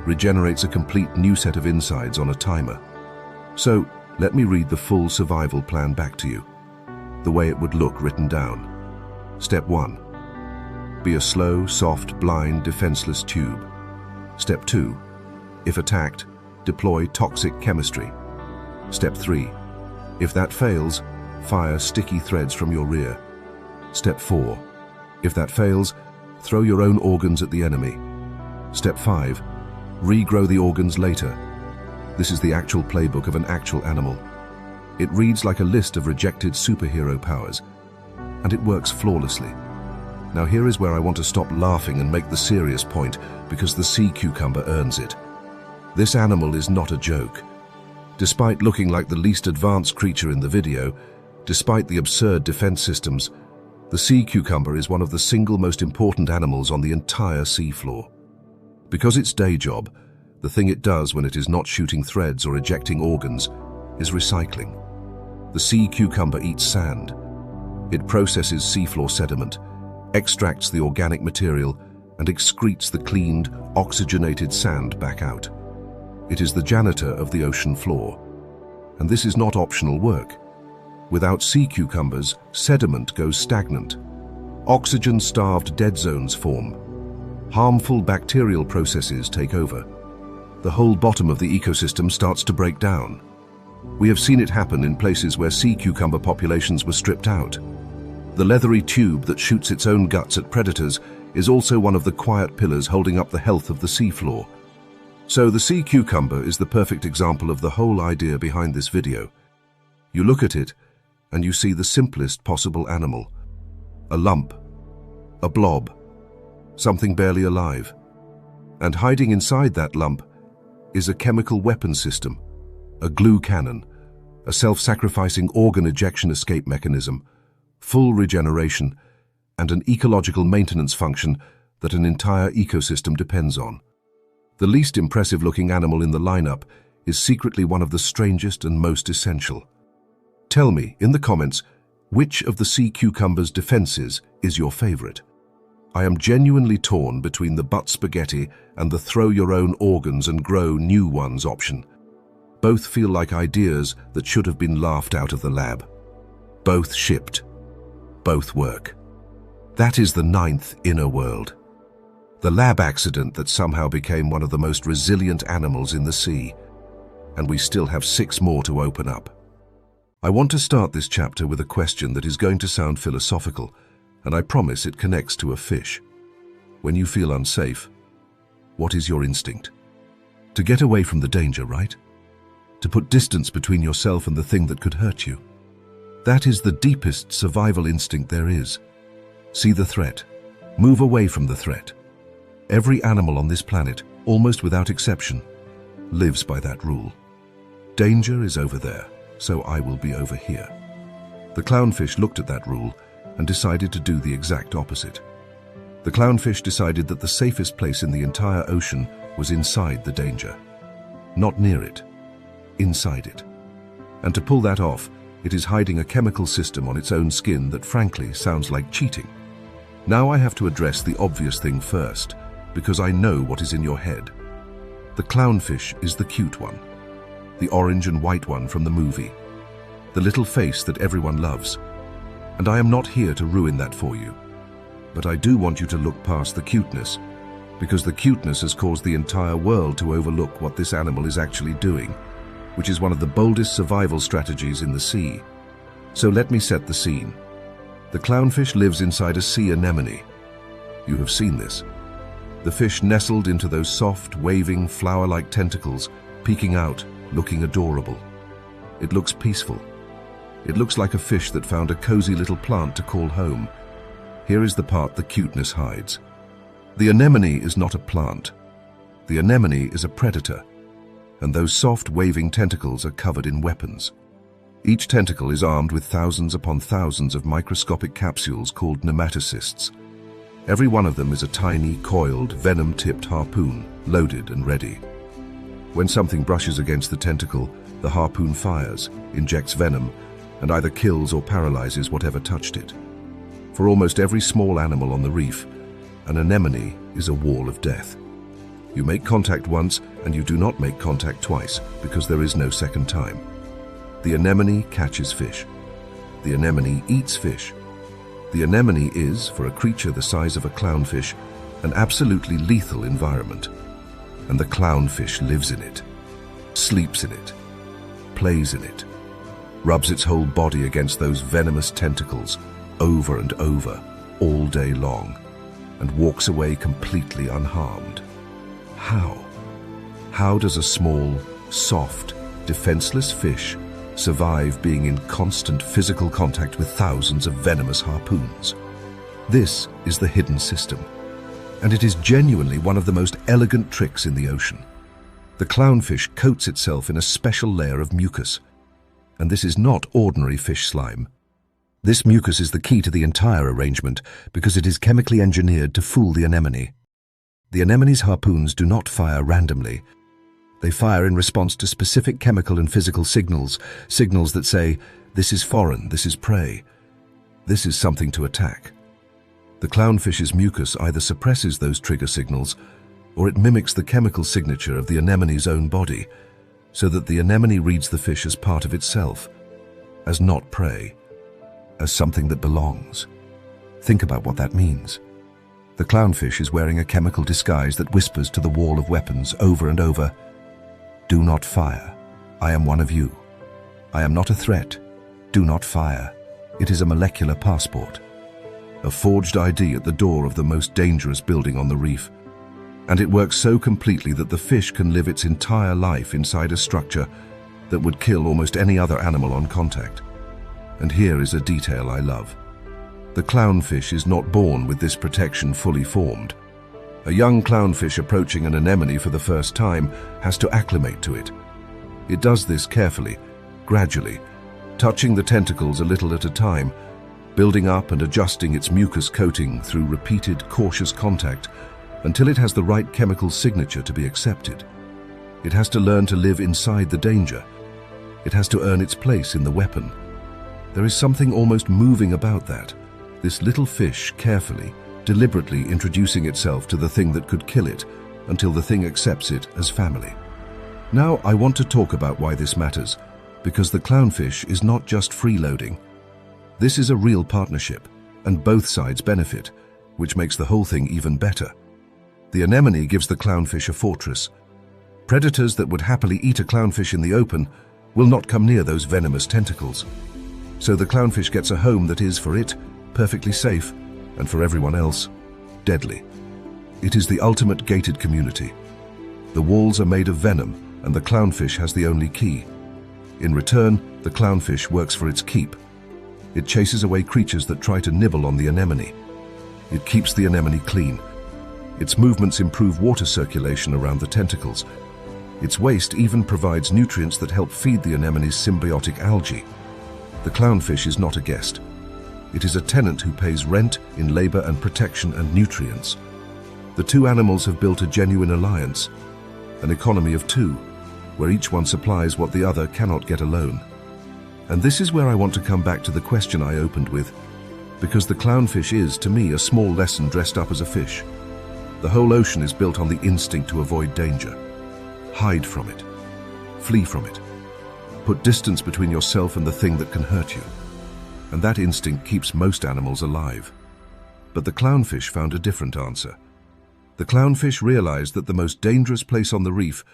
regenerates a complete new set of insides on a timer. So, let me read the full survival plan back to you, the way it would look written down. Step 1. Be a slow, soft, blind, defenseless tube. Step 2. If attacked, deploy toxic chemistry. Step 3. If that fails, fire sticky threads from your rear. Step 4. If that fails, throw your own organs at the enemy. Step 5. Regrow the organs later. This is the actual playbook of an actual animal. It reads like a list of rejected superhero powers, and it works flawlessly. Now here is where I want to stop laughing and make the serious point, because the sea cucumber earns it. This animal is not a joke. Despite looking like the least advanced creature in the video, despite the absurd defense systems, the sea cucumber is one of the single most important animals on the entire seafloor. Because its day job, the thing it does when it is not shooting threads or ejecting organs, is recycling. The sea cucumber eats sand. It processes seafloor sediment, extracts the organic material, and excretes the cleaned, oxygenated sand back out. It is the janitor of the ocean floor. And this is not optional work. Without sea cucumbers, sediment goes stagnant. Oxygen-starved dead zones form. Harmful bacterial processes take over. The whole bottom of the ecosystem starts to break down. We have seen it happen in places where sea cucumber populations were stripped out. The leathery tube that shoots its own guts at predators is also one of the quiet pillars holding up the health of the seafloor. So the sea cucumber is the perfect example of the whole idea behind this video. You look at it, and you see the simplest possible animal. A lump, a blob, something barely alive. And hiding inside that lump is a chemical weapon system, a glue cannon, a self-sacrificing organ ejection escape mechanism, full regeneration, and an ecological maintenance function that an entire ecosystem depends on. The least impressive-looking animal in the lineup is secretly one of the strangest and most essential. Tell me, in the comments, which of the sea cucumber's defenses is your favorite? I am genuinely torn between the butt spaghetti and the throw your own organs and grow new ones option. Both feel like ideas that should have been laughed out of the lab. Both shipped. Both work. That is the 9th inner world. The lab accident that somehow became one of the most resilient animals in the sea. And we still have 6 more to open up. I want to start this chapter with a question that is going to sound philosophical, and I promise it connects to a fish. When you feel unsafe, what is your instinct? To get away from the danger, right? To put distance between yourself and the thing that could hurt you. That is the deepest survival instinct there is. See the threat. Move away from the threat. Every animal on this planet, almost without exception, lives by that rule. Danger is over there, so I will be over here. The clownfish looked at that rule and decided to do the exact opposite. The clownfish decided that the safest place in the entire ocean was inside the danger. Not near it, inside it. And to pull that off, it is hiding a chemical system on its own skin that frankly sounds like cheating. Now I have to address the obvious thing first, because I know what is in your head. The clownfish is the cute one. The orange and white one from the movie. The little face that everyone loves. And I am not here to ruin that for you. But I do want you to look past the cuteness, because the cuteness has caused the entire world to overlook what this animal is actually doing, which is one of the boldest survival strategies in the sea. So let me set the scene. The clownfish lives inside a sea anemone. You have seen this. The fish nestled into those soft, waving, flower-like tentacles, peeking out, looking adorable. It looks peaceful. It looks like a fish that found a cozy little plant to call home. Here is the part the cuteness hides. The anemone is not a plant. The anemone is a predator, and those soft, waving tentacles are covered in weapons. Each tentacle is armed with thousands upon thousands of microscopic capsules called nematocysts. Every one of them is a tiny, coiled, venom-tipped harpoon, loaded and ready. When something brushes against the tentacle, the harpoon fires, injects venom, and either kills or paralyzes whatever touched it. For almost every small animal on the reef, an anemone is a wall of death. You make contact once, and you do not make contact twice, because there is no second time. The anemone catches fish. The anemone eats fish. The anemone is, for a creature the size of a clownfish, an absolutely lethal environment. And the clownfish lives in it, sleeps in it, plays in it, rubs its whole body against those venomous tentacles over and over, all day long, and walks away completely unharmed. How? How does a small, soft, defenseless fish survive being in constant physical contact with thousands of venomous harpoons? This is the hidden system, and it is genuinely one of the most elegant tricks in the ocean. The clownfish coats itself in a special layer of mucus, and this is not ordinary fish slime. This mucus is the key to the entire arrangement because it is chemically engineered to fool the anemone. The anemone's harpoons do not fire randomly. They fire in response to specific chemical and physical signals, signals that say, this is foreign, this is prey, this is something to attack. The clownfish's mucus either suppresses those trigger signals, or it mimics the chemical signature of the anemone's own body, so that the anemone reads the fish as part of itself, as not prey, as something that belongs. Think about what that means. The clownfish is wearing a chemical disguise that whispers to the wall of weapons over and over, "Do not fire. I am one of you. I am not a threat. Do not fire." It is a molecular passport, a forged ID at the door of the most dangerous building on the reef. And it works so completely that the fish can live its entire life inside a structure that would kill almost any other animal on contact. And here is a detail I love. The clownfish is not born with this protection fully formed. A young clownfish approaching an anemone for the first time has to acclimate to it. It does this carefully, gradually, touching the tentacles a little at a time, building up and adjusting its mucus coating through repeated, cautious contact until it has the right chemical signature to be accepted. It has to learn to live inside the danger. It has to earn its place in the weapon. There is something almost moving about that. This little fish carefully, deliberately introducing itself to the thing that could kill it until the thing accepts it as family. Now I want to talk about why this matters, because the clownfish is not just freeloading. This is a real partnership, and both sides benefit, which makes the whole thing even better. The anemone gives the clownfish a fortress. Predators that would happily eat a clownfish in the open will not come near those venomous tentacles. So the clownfish gets a home that is, for it, perfectly safe, and for everyone else, deadly. It is the ultimate gated community. The walls are made of venom, and the clownfish has the only key. In return, the clownfish works for its keep. It chases away creatures that try to nibble on the anemone. It keeps the anemone clean. Its movements improve water circulation around the tentacles. Its waste even provides nutrients that help feed the anemone's symbiotic algae. The clownfish is not a guest. It is a tenant who pays rent in labor and protection and nutrients. The two animals have built a genuine alliance, an economy of two, where each one supplies what the other cannot get alone. And this is where I want to come back to the question I opened with, because the clownfish is, to me, a small lesson dressed up as a fish. The whole ocean is built on the instinct to avoid danger. Hide from it. Flee from it. Put distance between yourself and the thing that can hurt you. And that instinct keeps most animals alive. But the clownfish found a different answer. The clownfish realized that the most dangerous place on the reef,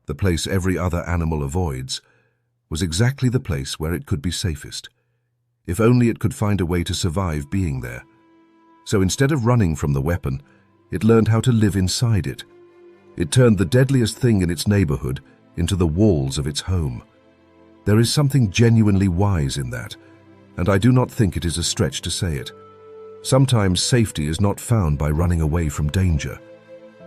the place every other animal avoids, was exactly the place where it could be safest. If only it could find a way to survive being there. So instead of running from the weapon, It learned how to live inside it. It turned the deadliest thing in its neighborhood into the walls of its home. There is something genuinely wise in that, and I do not think it is a stretch to say it. Sometimes safety is not found by running away from danger.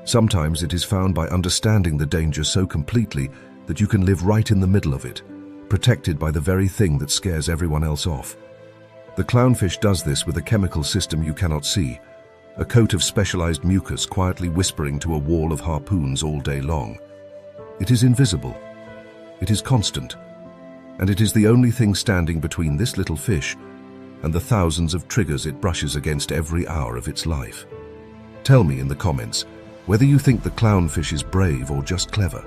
Sometimes it is found by understanding the danger so completely that you can live right in the middle of it, protected by the very thing that scares everyone else off. The clownfish does this with a chemical system you cannot see, a coat of specialized mucus quietly whispering to a wall of harpoons all day long. It is invisible. It is constant. And it is the only thing standing between this little fish and the thousands of triggers it brushes against every hour of its life. Tell me in the comments whether you think the clownfish is brave or just clever,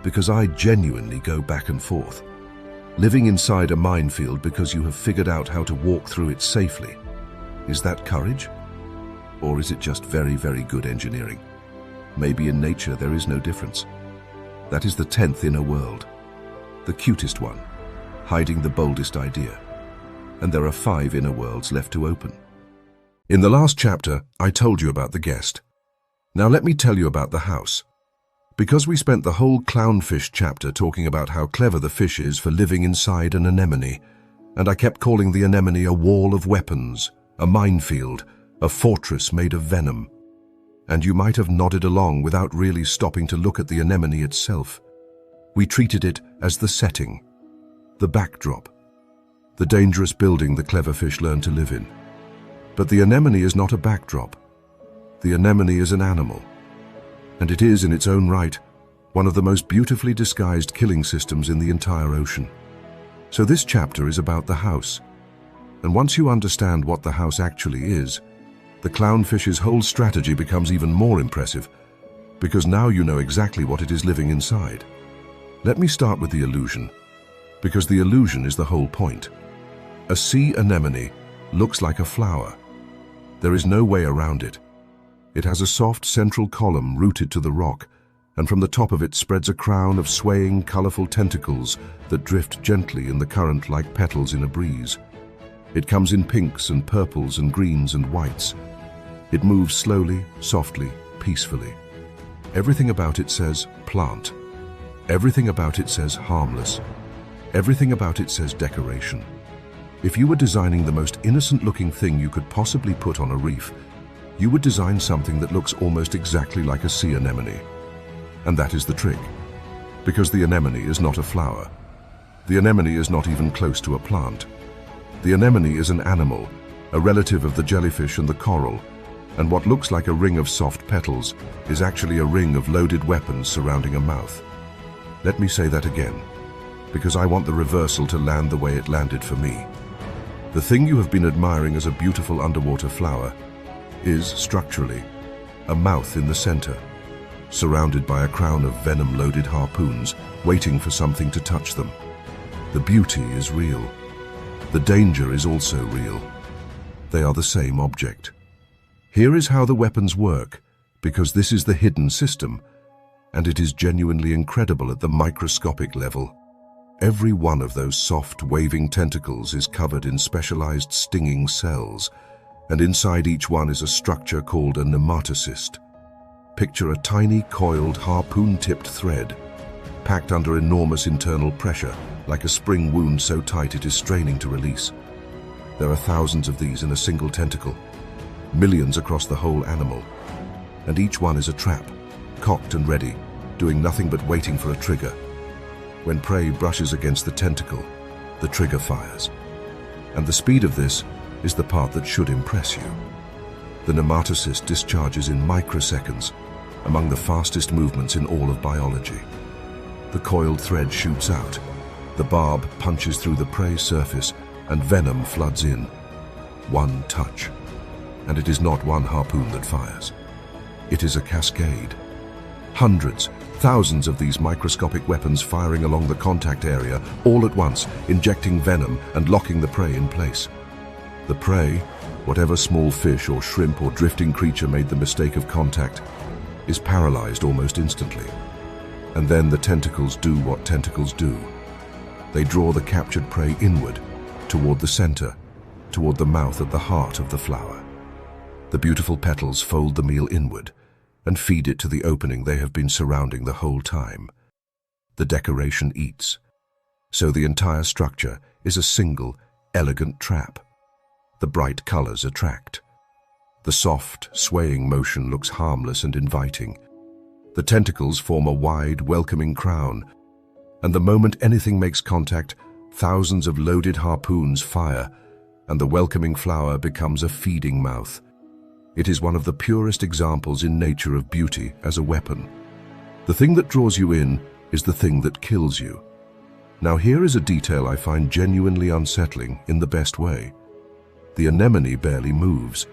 because I genuinely go back and forth. Living inside a minefield because you have figured out how to walk through it safely, is that courage? Or is it just very, very good engineering? Maybe in nature there is no difference. That is the 10th inner world, the cutest one, hiding the boldest idea. And there are 5 inner worlds left to open. In the last chapter, I told you about the guest. Now let me tell you about the house. Because we spent the whole clownfish chapter talking about how clever the fish is for living inside an anemone, and I kept calling the anemone a wall of weapons, a minefield, a fortress made of venom. And you might have nodded along without really stopping to look at the anemone itself. We treated it as the setting, the backdrop, the dangerous building the clever fish learn to live in. But the anemone is not a backdrop. The anemone is an animal, and it is, in its own right, one of the most beautifully disguised killing systems in the entire ocean. So this chapter is about the house, and once you understand what the house actually is, the clownfish's whole strategy becomes even more impressive, because now you know exactly what it is living inside. Let me start with the illusion, because the illusion is the whole point. A sea anemone looks like a flower. There is no way around it. It has a soft central column rooted to the rock, and from the top of it spreads a crown of swaying, colorful tentacles that drift gently in the current like petals in a breeze. It comes in pinks and purples and greens and whites. It moves slowly, softly, peacefully. Everything about it says plant. Everything about it says harmless. Everything about it says decoration. If you were designing the most innocent-looking thing you could possibly put on a reef, you would design something that looks almost exactly like a sea anemone. And that is the trick. Because the anemone is not a flower. The anemone is not even close to a plant. The anemone is an animal, a relative of the jellyfish and the coral, and what looks like a ring of soft petals is actually a ring of loaded weapons surrounding a mouth. Let me say that again, because I want the reversal to land the way it landed for me. The thing you have been admiring as a beautiful underwater flower is, structurally, a mouth in the center, surrounded by a crown of venom-loaded harpoons, waiting for something to touch them. The beauty is real. The danger is also real. They are the same object. Here is how the weapons work, because this is the hidden system, and it is genuinely incredible at the microscopic level. Every one of those soft, waving tentacles is covered in specialized stinging cells, and inside each one is a structure called a nematocyst. Picture a tiny, coiled, harpoon-tipped thread, packed under enormous internal pressure, like a spring wound so tight it is straining to release. There are thousands of these in a single tentacle, millions across the whole animal, and each one is a trap, cocked and ready, doing nothing but waiting for a trigger. When prey brushes against the tentacle, the trigger fires. And the speed of this is the part that should impress you. The nematocyst discharges in microseconds, among the fastest movements in all of biology. The coiled thread shoots out, the barb punches through the prey surface, and venom floods in. One touch. And it is not one harpoon that fires. It is a cascade. Hundreds, thousands of these microscopic weapons firing along the contact area, all at once, injecting venom and locking the prey in place. The prey, whatever small fish or shrimp or drifting creature made the mistake of contact, is paralyzed almost instantly. And then the tentacles do what tentacles do. They draw the captured prey inward, toward the center, toward the mouth at the heart of the flower. The beautiful petals fold the meal inward and feed it to the opening they have been surrounding the whole time. The decoration eats, so the entire structure is a single, elegant trap. The bright colors attract. The soft, swaying motion looks harmless and inviting. The tentacles form a wide, welcoming crown, and the moment anything makes contact, thousands of loaded harpoons fire, and the welcoming flower becomes a feeding mouth. It is one of the purest examples in nature of beauty as a weapon. The thing that draws you in is the thing that kills you. Now here is a detail I find genuinely unsettling in the best way. The anemone barely moves.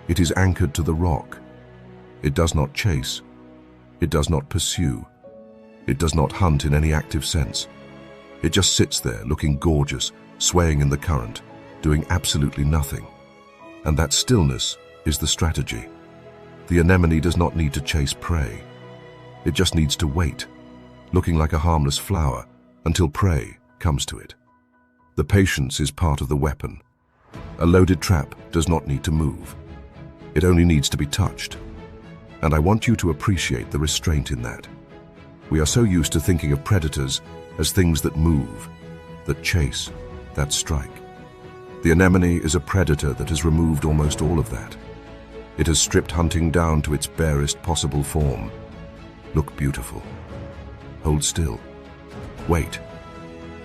It is anchored to the rock. It does not chase. It does not pursue. It does not hunt in any active sense. It just sits there looking gorgeous, swaying in the current, doing absolutely nothing. And that stillness is the strategy. The anemone does not need to chase prey. It just needs to wait, looking like a harmless flower, until prey comes to it. The patience is part of the weapon. A loaded trap does not need to move. It only needs to be touched. And I want you to appreciate the restraint in that. We are so used to thinking of predators as things that move, that chase, that strike. The anemone is a predator that has removed almost all of that. It has stripped hunting down to its barest possible form. Look beautiful. Hold still. Wait.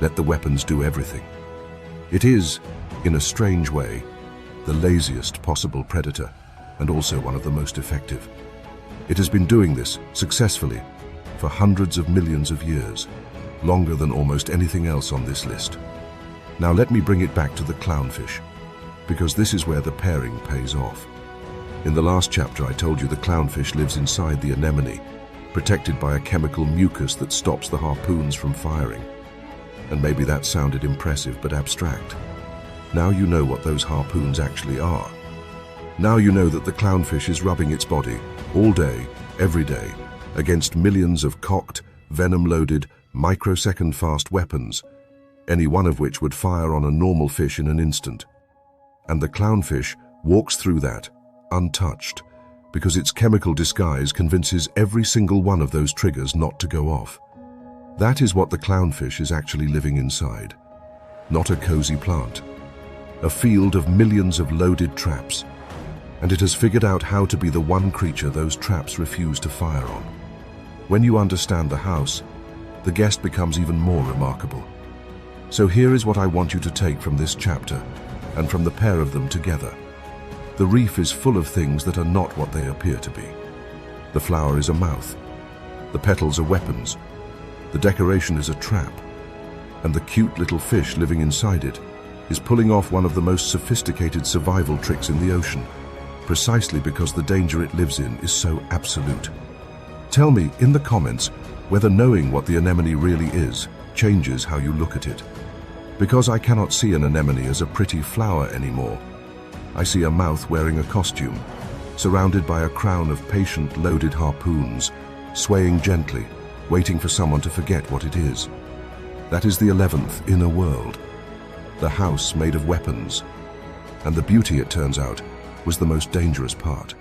Let the weapons do everything. It is, in a strange way, the laziest possible predator, and also one of the most effective. It has been doing this successfully for hundreds of millions of years, longer than almost anything else on this list. Now let me bring it back to the clownfish, because this is where the pairing pays off. In the last chapter I told you the clownfish lives inside the anemone, protected by a chemical mucus that stops the harpoons from firing. And maybe that sounded impressive but abstract. Now you know what those harpoons actually are. Now you know that the clownfish is rubbing its body, all day, every day, against millions of cocked, venom-loaded, microsecond-fast weapons, any one of which would fire on a normal fish in an instant. And the clownfish walks through that, untouched, because its chemical disguise convinces every single one of those triggers not to go off. That is what the clownfish is actually living inside. Not a cozy plant. A field of millions of loaded traps. And it has figured out how to be the one creature those traps refuse to fire on. When you understand the house, the guest becomes even more remarkable. So here is what I want you to take from this chapter, and from the pair of them together. The reef is full of things that are not what they appear to be. The flower is a mouth. The petals are weapons. The decoration is a trap. And the cute little fish living inside it is pulling off one of the most sophisticated survival tricks in the ocean, precisely because the danger it lives in is so absolute. Tell me in the comments whether knowing what the anemone really is changes how you look at it. Because I cannot see an anemone as a pretty flower anymore. I see a mouth wearing a costume, surrounded by a crown of patient, loaded harpoons, swaying gently, waiting for someone to forget what it is. That is the 11th inner world, the house made of weapons. And the beauty, it turns out, was the most dangerous part.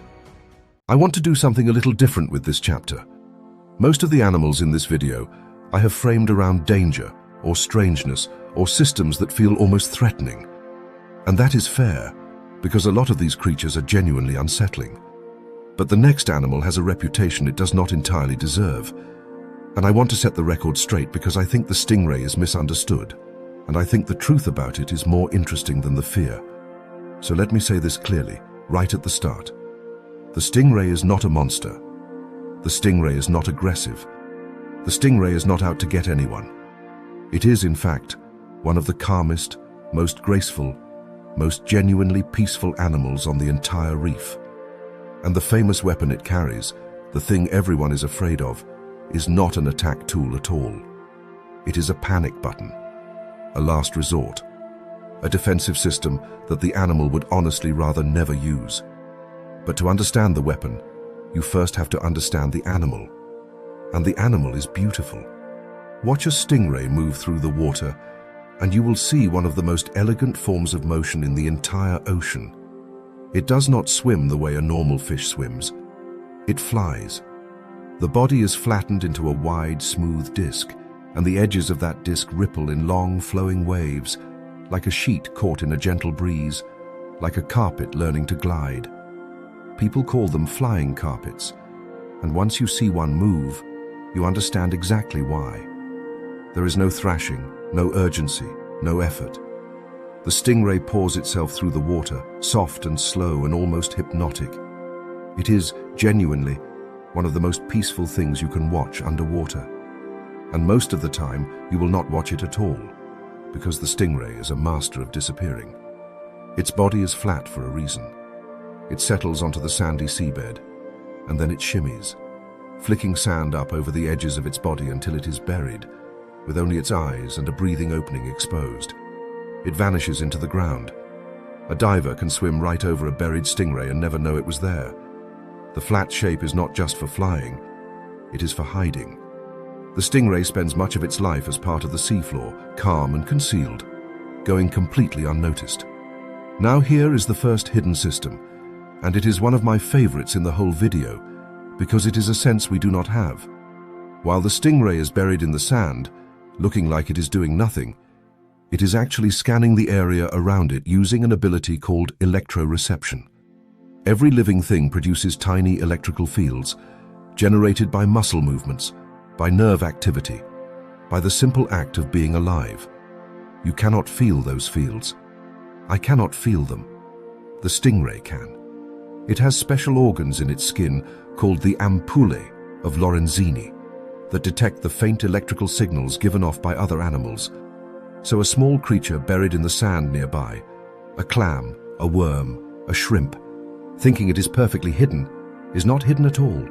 I want to do something a little different with this chapter. Most of the animals in this video I have framed around danger, or strangeness, or systems that feel almost threatening. And that is fair, because a lot of these creatures are genuinely unsettling. But the next animal has a reputation it does not entirely deserve. And I want to set the record straight because I think the stingray is misunderstood, and I think the truth about it is more interesting than the fear. So let me say this clearly, right at the start. The stingray is not a monster. The stingray is not aggressive. The stingray is not out to get anyone. It is, in fact, one of the calmest, most graceful, most genuinely peaceful animals on the entire reef. And the famous weapon it carries, the thing everyone is afraid of, is not an attack tool at all. It is a panic button, a last resort, a defensive system that the animal would honestly rather never use. But to understand the weapon, you first have to understand the animal. And the animal is beautiful. Watch a stingray move through the water, and you will see one of the most elegant forms of motion in the entire ocean. It does not swim the way a normal fish swims. It flies. The body is flattened into a wide, smooth disc, and the edges of that disc ripple in long, flowing waves, like a sheet caught in a gentle breeze, like a carpet learning to glide. People call them flying carpets, and once you see one move, you understand exactly why. There is no thrashing, no urgency, no effort. The stingray pours itself through the water, soft and slow and almost hypnotic. It is, genuinely, one of the most peaceful things you can watch underwater. And most of the time, you will not watch it at all, because the stingray is a master of disappearing. Its body is flat for a reason. It settles onto the sandy seabed, and then it shimmies, flicking sand up over the edges of its body until it is buried, with only its eyes and a breathing opening exposed. It vanishes into the ground. A diver can swim right over a buried stingray and never know it was there. The flat shape is not just for flying, it is for hiding. The stingray spends much of its life as part of the seafloor, calm and concealed, going completely unnoticed. Now here is the first hidden system, and it is one of my favorites in the whole video, because it is a sense we do not have. While the stingray is buried in the sand, looking like it is doing nothing, it is actually scanning the area around it using an ability called electroreception. Every living thing produces tiny electrical fields, generated by muscle movements, by nerve activity, by the simple act of being alive. You cannot feel those fields. I cannot feel them. The stingray can. It has special organs in its skin called the ampullae of Lorenzini that detect the faint electrical signals given off by other animals. So a small creature buried in the sand nearby, a clam, a worm, a shrimp, thinking it is perfectly hidden, is not hidden at all.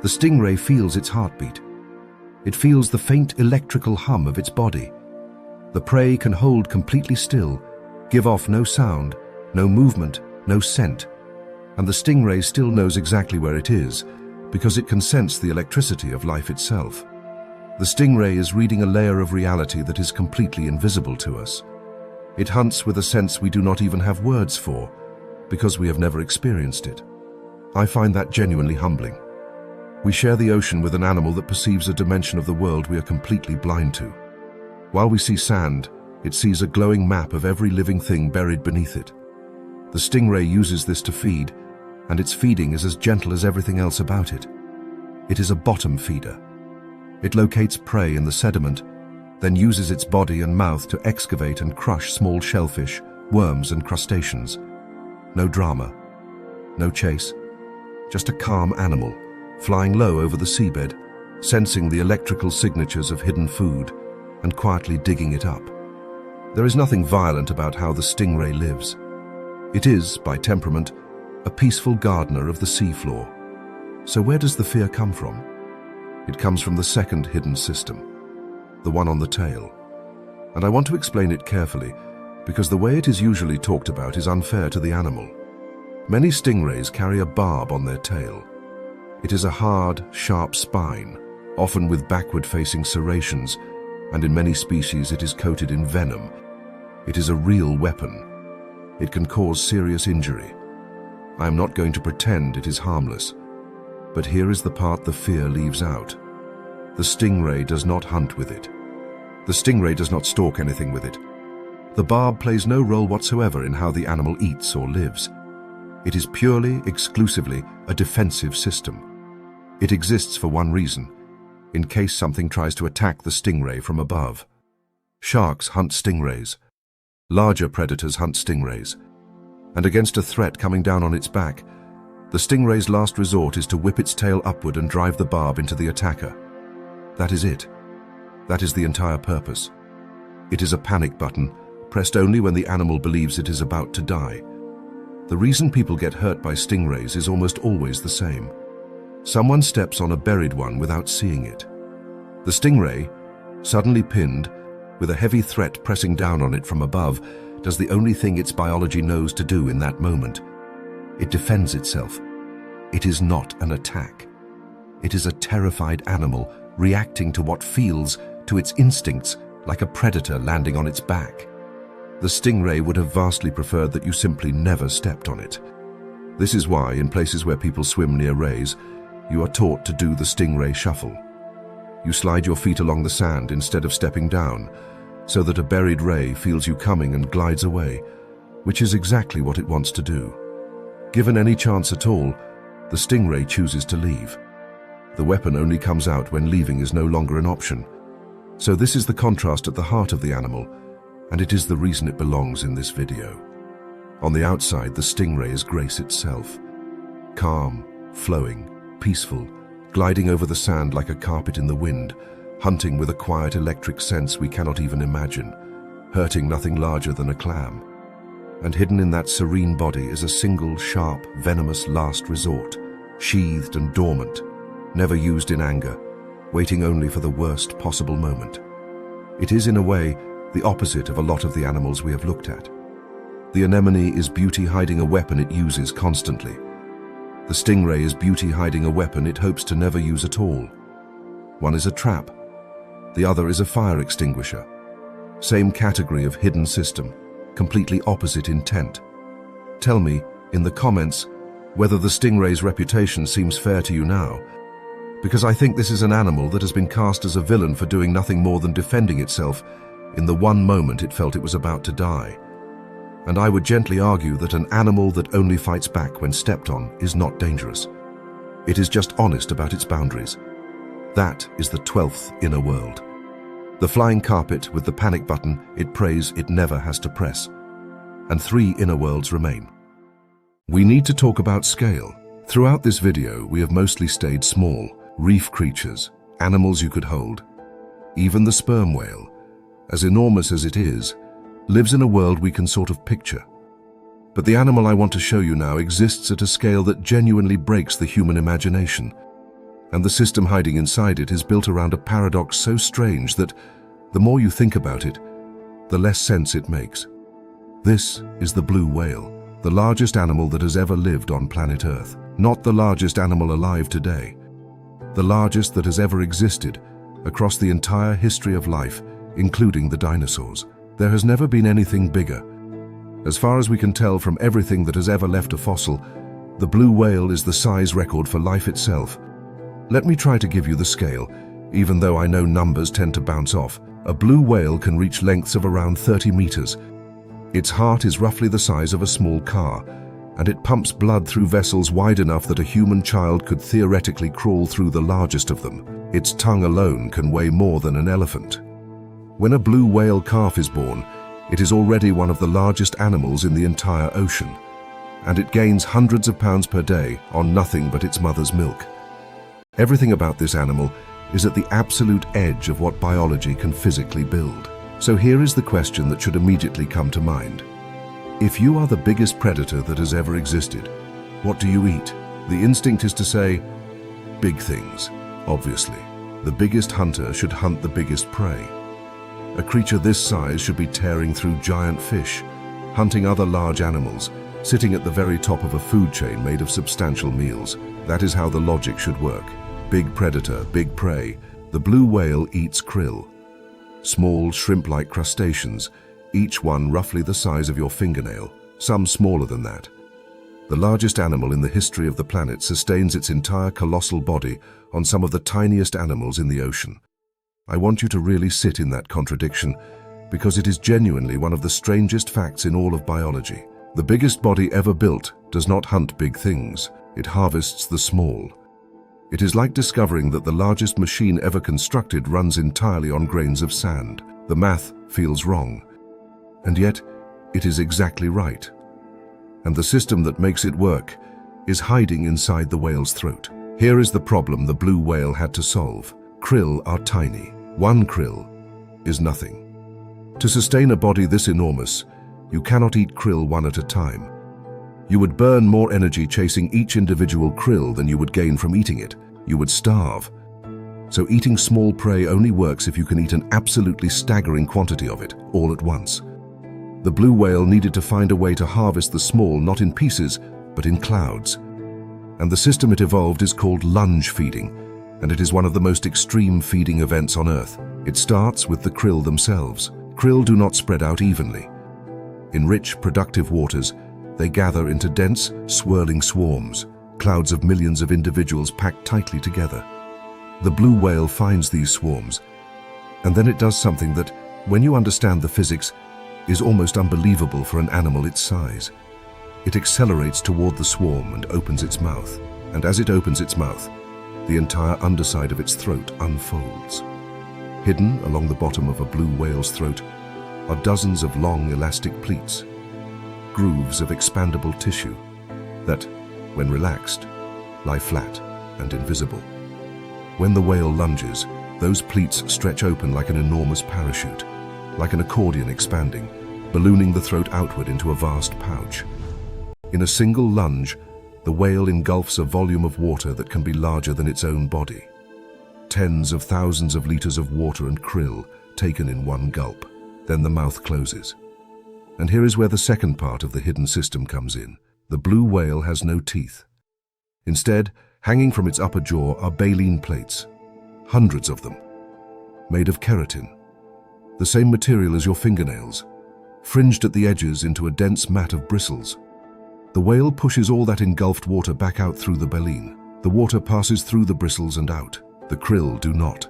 The stingray feels its heartbeat. It feels the faint electrical hum of its body. The prey can hold completely still, give off no sound, no movement, no scent, and the stingray still knows exactly where it is because it can sense the electricity of life itself. The stingray is reading a layer of reality that is completely invisible to us. It hunts with a sense we do not even have words for, because we have never experienced it. I find that genuinely humbling. We share the ocean with an animal that perceives a dimension of the world we are completely blind to. While we see sand, it sees a glowing map of every living thing buried beneath it. The stingray uses this to feed, and its feeding is as gentle as everything else about it. It is a bottom feeder. It locates prey in the sediment, then uses its body and mouth to excavate and crush small shellfish, worms and crustaceans. No drama, no chase, just a calm animal, flying low over the seabed, sensing the electrical signatures of hidden food and quietly digging it up. There is nothing violent about how the stingray lives. It is, by temperament, a peaceful gardener of the seafloor. So where does the fear come from? It comes from the second hidden system, the one on the tail. And I want to explain it carefully, because the way it is usually talked about is unfair to the animal. Many stingrays carry a barb on their tail. It is a hard, sharp spine, often with backward-facing serrations, and in many species it is coated in venom. It is a real weapon. It can cause serious injury. I am not going to pretend it is harmless, but here is the part the fear leaves out. The stingray does not hunt with it. The stingray does not stalk anything with it. The barb plays no role whatsoever in how the animal eats or lives. It is purely, exclusively, a defensive system. It exists for one reason, in case something tries to attack the stingray from above. Sharks hunt stingrays. Larger predators hunt stingrays. And against a threat coming down on its back, the stingray's last resort is to whip its tail upward and drive the barb into the attacker. That is it. That is the entire purpose. It is a panic button, pressed only when the animal believes it is about to die. The reason people get hurt by stingrays is almost always the same. Someone steps on a buried one without seeing it. The stingray, suddenly pinned, with a heavy threat pressing down on it from above, does the only thing its biology knows to do in that moment. It defends itself. It is not an attack. It is a terrified animal reacting to what feels, to its instincts, like a predator landing on its back. The stingray would have vastly preferred that you simply never stepped on it. This is why, in places where people swim near rays, you are taught to do the stingray shuffle. You slide your feet along the sand instead of stepping down, so that a buried ray feels you coming and glides away, which is exactly what it wants to do. Given any chance at all, the stingray chooses to leave. The weapon only comes out when leaving is no longer an option. So this is the contrast at the heart of the animal, and it is the reason it belongs in this video. On the outside, the stingray is grace itself. Calm, flowing, peaceful, gliding over the sand like a carpet in the wind, hunting with a quiet electric sense we cannot even imagine, hurting nothing larger than a clam. And hidden in that serene body is a single, sharp, venomous last resort, sheathed and dormant, never used in anger, waiting only for the worst possible moment. It is, in a way, the opposite of a lot of the animals we have looked at. The anemone is beauty hiding a weapon it uses constantly. The stingray is beauty hiding a weapon it hopes to never use at all. One is a trap. The other is a fire extinguisher. Same category of hidden system, completely opposite intent. Tell me, in the comments, whether the stingray's reputation seems fair to you now, because I think this is an animal that has been cast as a villain for doing nothing more than defending itself in the one moment it felt it was about to die. And I would gently argue that an animal that only fights back when stepped on is not dangerous. It is just honest about its boundaries. That is the 12th inner world. The flying carpet with the panic button it prays it never has to press. And 3 inner worlds remain. We need to talk about scale. Throughout this video, we have mostly stayed small. Reef creatures, animals you could hold. Even the sperm whale, as enormous as it is, lives in a world we can sort of picture. But the animal I want to show you now exists at a scale that genuinely breaks the human imagination. And the system hiding inside it is built around a paradox so strange that, the more you think about it, the less sense it makes. This is the blue whale, the largest animal that has ever lived on planet Earth. Not the largest animal alive today, the largest that has ever existed across the entire history of life, including the dinosaurs. There has never been anything bigger. As far as we can tell from everything that has ever left a fossil, the blue whale is the size record for life itself. Let me try to give you the scale, even though I know numbers tend to bounce off. A blue whale can reach lengths of around 30 meters. Its heart is roughly the size of a small car, and it pumps blood through vessels wide enough that a human child could theoretically crawl through the largest of them. Its tongue alone can weigh more than an elephant. When a blue whale calf is born, it is already one of the largest animals in the entire ocean, and it gains hundreds of pounds per day on nothing but its mother's milk. Everything about this animal is at the absolute edge of what biology can physically build. So here is the question that should immediately come to mind. If you are the biggest predator that has ever existed, what do you eat? The instinct is to say, big things, obviously. The biggest hunter should hunt the biggest prey. A creature this size should be tearing through giant fish, hunting other large animals, sitting at the very top of a food chain made of substantial meals. That is how the logic should work. Big predator, big prey. The blue whale eats krill, small shrimp-like crustaceans, each one roughly the size of your fingernail, some smaller than that. The largest animal in the history of the planet sustains its entire colossal body on some of the tiniest animals in the ocean. I want you to really sit in that contradiction, because it is genuinely one of the strangest facts in all of biology. The biggest body ever built does not hunt big things, it harvests the small. It is like discovering that the largest machine ever constructed runs entirely on grains of sand. The math feels wrong. And yet, it is exactly right. And the system that makes it work is hiding inside the whale's throat. Here is the problem the blue whale had to solve. Krill are tiny. One krill is nothing. To sustain a body this enormous, you cannot eat krill one at a time. You would burn more energy chasing each individual krill than you would gain from eating it. You would starve. So eating small prey only works if you can eat an absolutely staggering quantity of it, all at once. The blue whale needed to find a way to harvest the small not in pieces, but in clouds. And the system it evolved is called lunge feeding, and it is one of the most extreme feeding events on Earth. It starts with the krill themselves. Krill do not spread out evenly. In rich, productive waters, They gather into dense, swirling swarms, clouds of millions of individuals packed tightly together. The blue whale finds these swarms, and then it does something that, when you understand the physics, is almost unbelievable for an animal its size. It accelerates toward the swarm and opens its mouth, and as it opens its mouth, the entire underside of its throat unfolds. Hidden along the bottom of a blue whale's throat are dozens of long elastic pleats, grooves of expandable tissue that, when relaxed, lie flat and invisible. When the whale lunges, those pleats stretch open like an enormous parachute, like an accordion expanding, ballooning the throat outward into a vast pouch. In a single lunge, the whale engulfs a volume of water that can be larger than its own body. Tens of thousands of liters of water and krill taken in one gulp. Then the mouth closes. And here is where the second part of the hidden system comes in. The blue whale has no teeth. Instead, hanging from its upper jaw are baleen plates, hundreds of them, made of keratin, the same material as your fingernails, fringed at the edges into a dense mat of bristles. The whale pushes all that engulfed water back out through the baleen. The water passes through the bristles and out. The krill do not.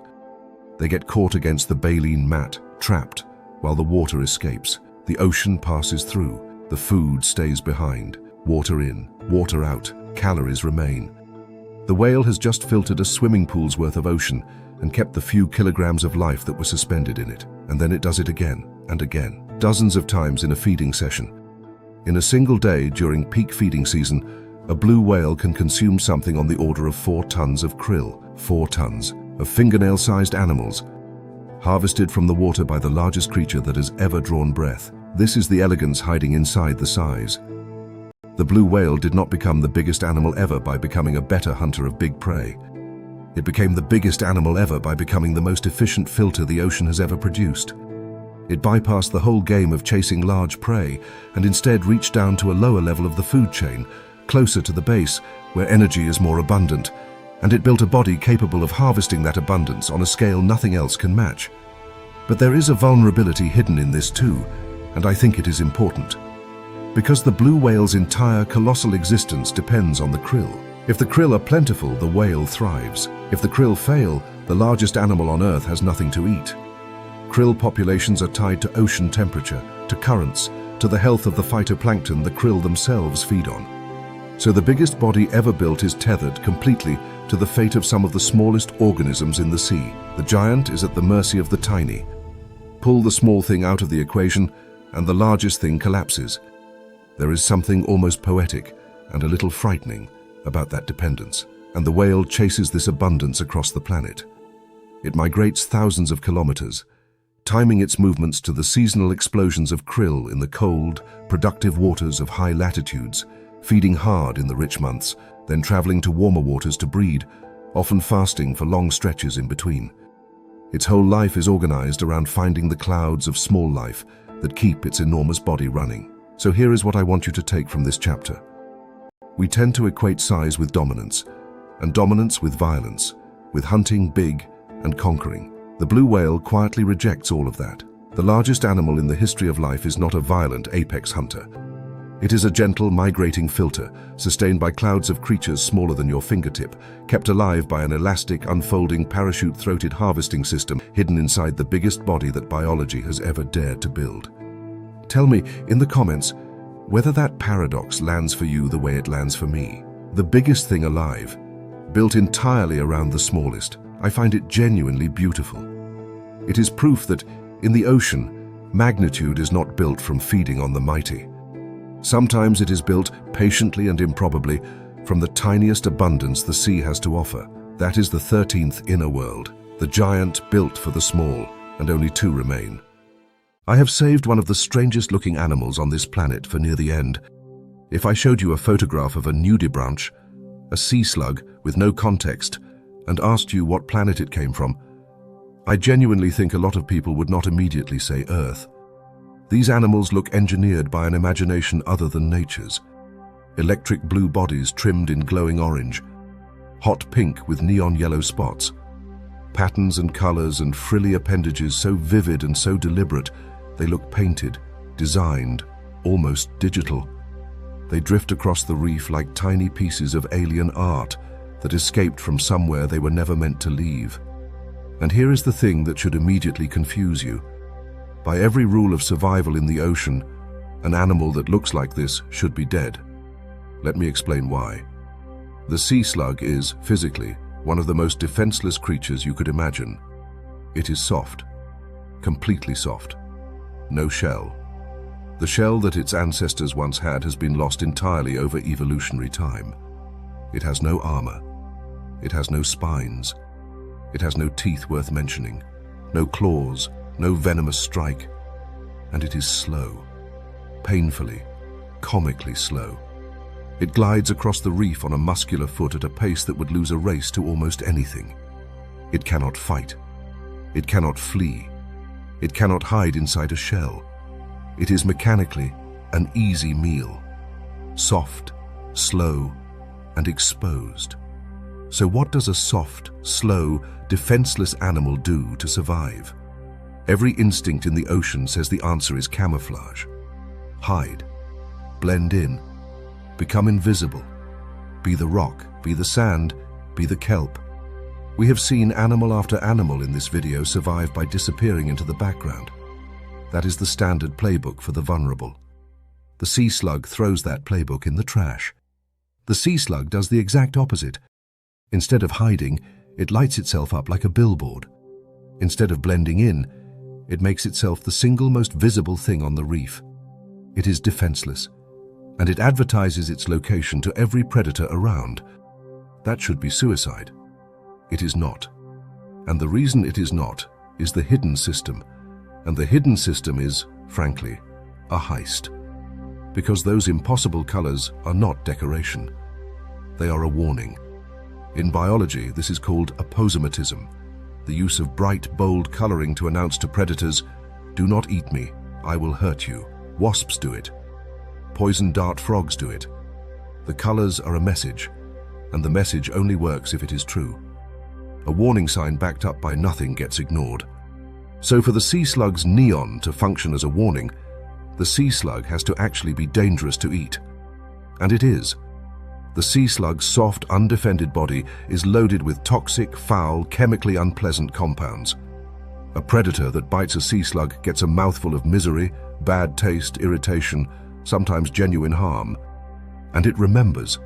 They get caught against the baleen mat, trapped, while the water escapes. The ocean passes through. The food stays behind. Water in, water out, calories remain. The whale has just filtered a swimming pool's worth of ocean and kept the few kilograms of life that were suspended in it. And then it does it again and again, dozens of times in a feeding session. In a single day during peak feeding season, a blue whale can consume something on the order of 4 tons of krill, 4 tons of fingernail-sized animals, harvested from the water by the largest creature that has ever drawn breath. This is the elegance hiding inside the size. The blue whale did not become the biggest animal ever by becoming a better hunter of big prey. It became the biggest animal ever by becoming the most efficient filter the ocean has ever produced. It bypassed the whole game of chasing large prey and instead reached down to a lower level of the food chain, closer to the base, where energy is more abundant, and it built a body capable of harvesting that abundance on a scale nothing else can match. But there is a vulnerability hidden in this too, and I think it is important. Because the blue whale's entire colossal existence depends on the krill. If the krill are plentiful, the whale thrives. If the krill fail, the largest animal on Earth has nothing to eat. Krill populations are tied to ocean temperature, to currents, to the health of the phytoplankton the krill themselves feed on. So the biggest body ever built is tethered completely to the fate of some of the smallest organisms in the sea. The giant is at the mercy of the tiny. Pull the small thing out of the equation, and the largest thing collapses. There is something almost poetic and a little frightening about that dependence, and the whale chases this abundance across the planet. It migrates thousands of kilometers, timing its movements to the seasonal explosions of krill in the cold, productive waters of high latitudes, feeding hard in the rich months, then traveling to warmer waters to breed, often fasting for long stretches in between. Its whole life is organized around finding the clouds of small life that keep its enormous body running. So here is what I want you to take from this chapter. We tend to equate size with dominance, and dominance with violence, with hunting big and conquering. The blue whale quietly rejects all of that. The largest animal in the history of life is not a violent apex hunter. It is a gentle, migrating filter, sustained by clouds of creatures smaller than your fingertip, kept alive by an elastic, unfolding, parachute-throated harvesting system hidden inside the biggest body that biology has ever dared to build. Tell me, in the comments, whether that paradox lands for you the way it lands for me. The biggest thing alive, built entirely around the smallest. I find it genuinely beautiful. It is proof that, in the ocean, magnitude is not built from feeding on the mighty. Sometimes it is built patiently and improbably from the tiniest abundance the sea has to offer. That is the 13th inner world, the giant built for the small, and only 2 remain. I have saved one of the strangest looking animals on this planet for near the end. If I showed you a photograph of a nudibranch, a sea slug with no context, and asked you what planet it came from, I genuinely think a lot of people would not immediately say Earth. These animals look engineered by an imagination other than nature's. Electric blue bodies trimmed in glowing orange, hot pink with neon yellow spots, patterns and colors and frilly appendages so vivid and so deliberate they look painted, designed, almost digital. They drift across the reef like tiny pieces of alien art that escaped from somewhere they were never meant to leave. And here is the thing that should immediately confuse you. By every rule of survival in the ocean, an animal that looks like this should be dead. Let me explain why. The sea slug is, physically, one of the most defenseless creatures you could imagine. It is soft. Completely soft. No shell. The shell that its ancestors once had has been lost entirely over evolutionary time. It has no armor. It has no spines. It has no teeth worth mentioning, no claws, no venomous strike. And it is slow. Painfully, comically slow. It glides across the reef on a muscular foot at a pace that would lose a race to almost anything. It cannot fight. It cannot flee. It cannot hide inside a shell. It is mechanically an easy meal. Soft, slow, and exposed. So what does a soft, slow, defenseless animal do to survive? Every instinct in the ocean says the answer is camouflage. Hide. Blend in. Become invisible. Be the rock, be the sand, be the kelp. We have seen animal after animal in this video survive by disappearing into the background. That is the standard playbook for the vulnerable. The sea slug throws that playbook in the trash. The sea slug does the exact opposite. Instead of hiding, it lights itself up like a billboard. Instead of blending in, it makes itself the single most visible thing on the reef. It is defenseless, and it advertises its location to every predator around. That should be suicide. It is not. And the reason it is not is the hidden system. And the hidden system is, frankly, a heist. Because those impossible colors are not decoration. They are a warning. In biology, this is called aposematism, the use of bright, bold coloring to announce to predators, "Do not eat me, I will hurt you." Wasps do it. Poison dart frogs do it. The colors are a message, and the message only works if it is true. A warning sign backed up by nothing gets ignored. So for the sea slug's neon to function as a warning, the sea slug has to actually be dangerous to eat. And it is. The sea slug's soft, undefended body is loaded with toxic, foul, chemically unpleasant compounds. A predator that bites a sea slug gets a mouthful of misery, bad taste, irritation, sometimes genuine harm. And it remembers.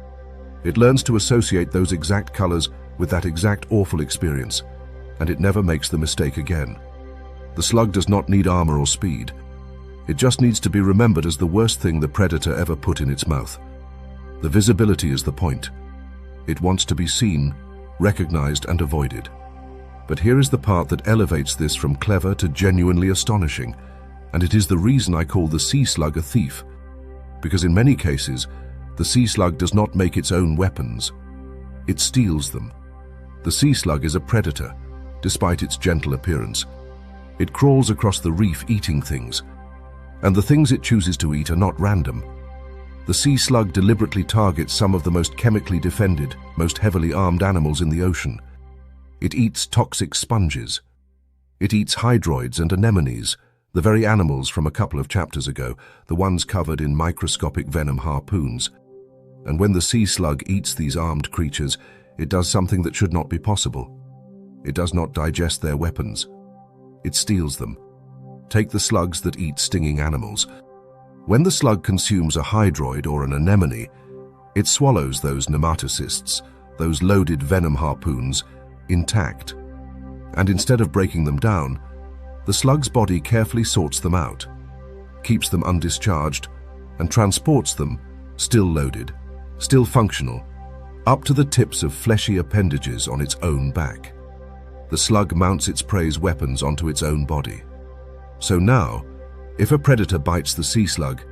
It learns to associate those exact colors with that exact awful experience, and it never makes the mistake again. The slug does not need armor or speed. It just needs to be remembered as the worst thing the predator ever put in its mouth. The visibility is the point. It wants to be seen, recognized, and avoided. But here is the part that elevates this from clever to genuinely astonishing, and it is the reason I call the sea slug a thief. Because in many cases, the sea slug does not make its own weapons. It steals them. The sea slug is a predator, despite its gentle appearance. It crawls across the reef eating things, and the things it chooses to eat are not random. The sea slug deliberately targets some of the most chemically defended, most heavily armed animals in the ocean. It eats toxic sponges. It eats hydroids and anemones, the very animals from a couple of chapters ago, the ones covered in microscopic venom harpoons. And when the sea slug eats these armed creatures, it does something that should not be possible. It does not digest their weapons. It steals them. Take the slugs that eat stinging animals. When the slug consumes a hydroid or an anemone, it swallows those nematocysts, those loaded venom harpoons, intact. And instead of breaking them down, the slug's body carefully sorts them out, keeps them undischarged, and transports them, still loaded, still functional, up to the tips of fleshy appendages on its own back. The slug mounts its prey's weapons onto its own body. So now, if a predator bites the sea slug,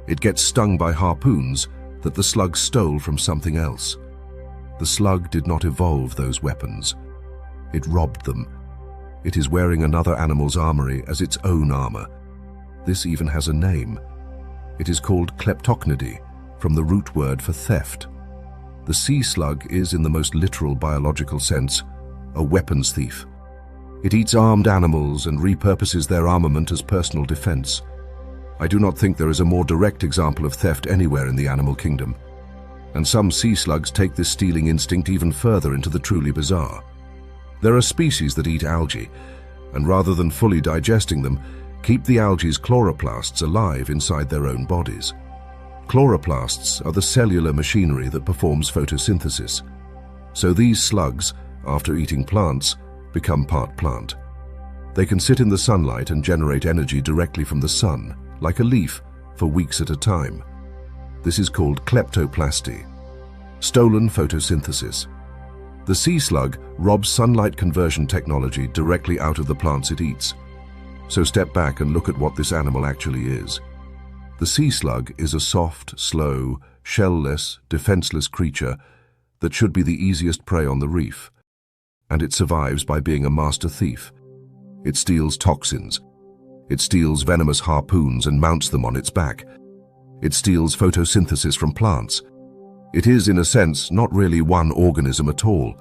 it gets stung by harpoons that the slug stole from something else. The slug did not evolve those weapons. It robbed them. It is wearing another animal's armory as its own armor. This even has a name. It is called kleptocnidy, from the root word for theft. The sea slug is, in the most literal biological sense, a weapons thief. It eats armed animals and repurposes their armament as personal defense. I do not think there is a more direct example of theft anywhere in the animal kingdom. And some sea slugs take this stealing instinct even further into the truly bizarre. There are species that eat algae, and rather than fully digesting them, keep the algae's chloroplasts alive inside their own bodies. Chloroplasts are the cellular machinery that performs photosynthesis. So these slugs, after eating plants, become part plant. They can sit in the sunlight and generate energy directly from the sun, like a leaf, for weeks at a time. This is called kleptoplasty, stolen photosynthesis. The sea slug robs sunlight conversion technology directly out of the plants it eats. So step back and look at what this animal actually is. The sea slug is a soft, slow, shell-less, defenseless creature that should be the easiest prey on the reef. And it survives by being a master thief. It steals toxins. It steals venomous harpoons and mounts them on its back. It steals photosynthesis from plants. It is, in a sense, not really one organism at all.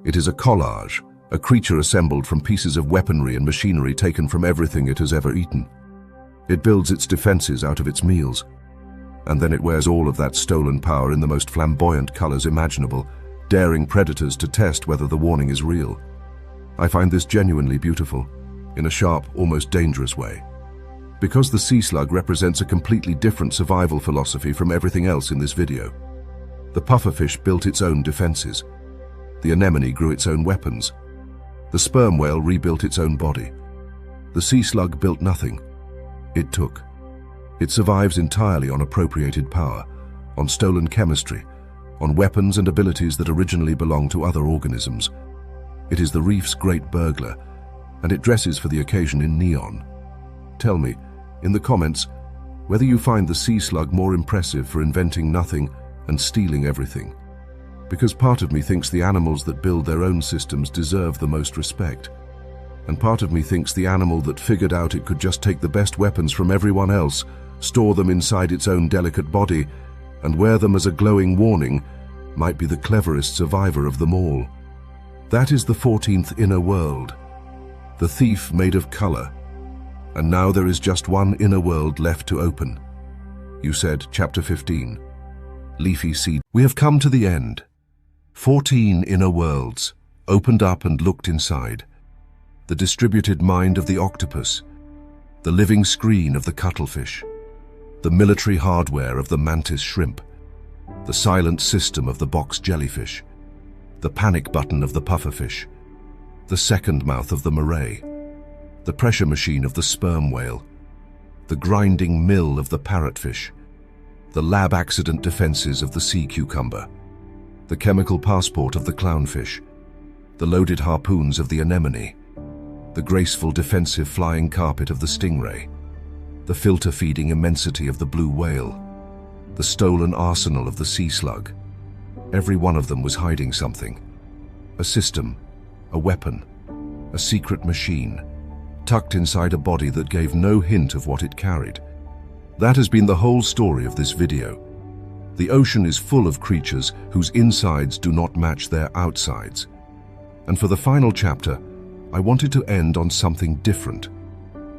It is a collage, a creature assembled from pieces of weaponry and machinery taken from everything it has ever eaten. It builds its defenses out of its meals. And then it wears all of that stolen power in the most flamboyant colors imaginable, daring predators to test whether the warning is real. I find this genuinely beautiful, in a sharp, almost dangerous way. Because the sea slug represents a completely different survival philosophy from everything else in this video. The pufferfish built its own defenses. The anemone grew its own weapons. The sperm whale rebuilt its own body. The sea slug built nothing. It took. It survives entirely on appropriated power, on stolen chemistry, on weapons and abilities that originally belonged to other organisms. It is the reef's great burglar, and it dresses for the occasion in neon. Tell me, in the comments, whether you find the sea slug more impressive for inventing nothing and stealing everything. Because part of me thinks the animals that build their own systems deserve the most respect. And part of me thinks the animal that figured out it could just take the best weapons from everyone else, store them inside its own delicate body, and wear them as a glowing warning, might be the cleverest survivor of them all. That is the 14th inner world, the thief made of color. And now there is just one inner world left to open. You said, chapter 15, leafy seed. We have come to the end. 14 inner worlds, opened up and looked inside. The distributed mind of the octopus, the living screen of the cuttlefish, the military hardware of the mantis shrimp, the silent system of the box jellyfish, the panic button of the pufferfish, the second mouth of the moray, the pressure machine of the sperm whale, the grinding mill of the parrotfish, the lab accident defenses of the sea cucumber, the chemical passport of the clownfish, the loaded harpoons of the anemone, the graceful defensive flying carpet of the stingray, the filter-feeding immensity of the blue whale, the stolen arsenal of the sea slug. Every one of them was hiding something. A system, a weapon, a secret machine, tucked inside a body that gave no hint of what it carried. That has been the whole story of this video. The ocean is full of creatures whose insides do not match their outsides. And for the final chapter, I wanted to end on something different,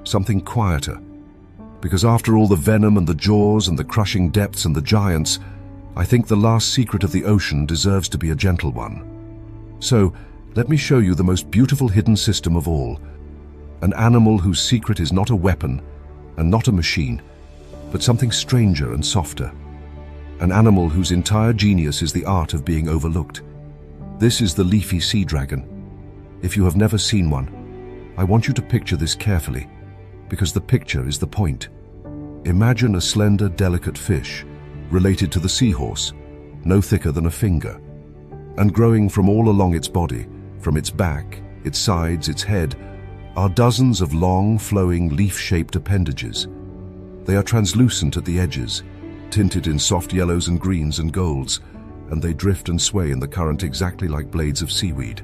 something quieter. Because after all the venom and the jaws and the crushing depths and the giants, I think the last secret of the ocean deserves to be a gentle one. So, let me show you the most beautiful hidden system of all. An animal whose secret is not a weapon and not a machine, but something stranger and softer. An animal whose entire genius is the art of being overlooked. This is the leafy sea dragon. If you have never seen one, I want you to picture this carefully, because the picture is the point. Imagine a slender, delicate fish, related to the seahorse, no thicker than a finger, and growing from all along its body, from its back, its sides, its head, are dozens of long, flowing, leaf-shaped appendages. They are translucent at the edges, tinted in soft yellows and greens and golds, and they drift and sway in the current exactly like blades of seaweed.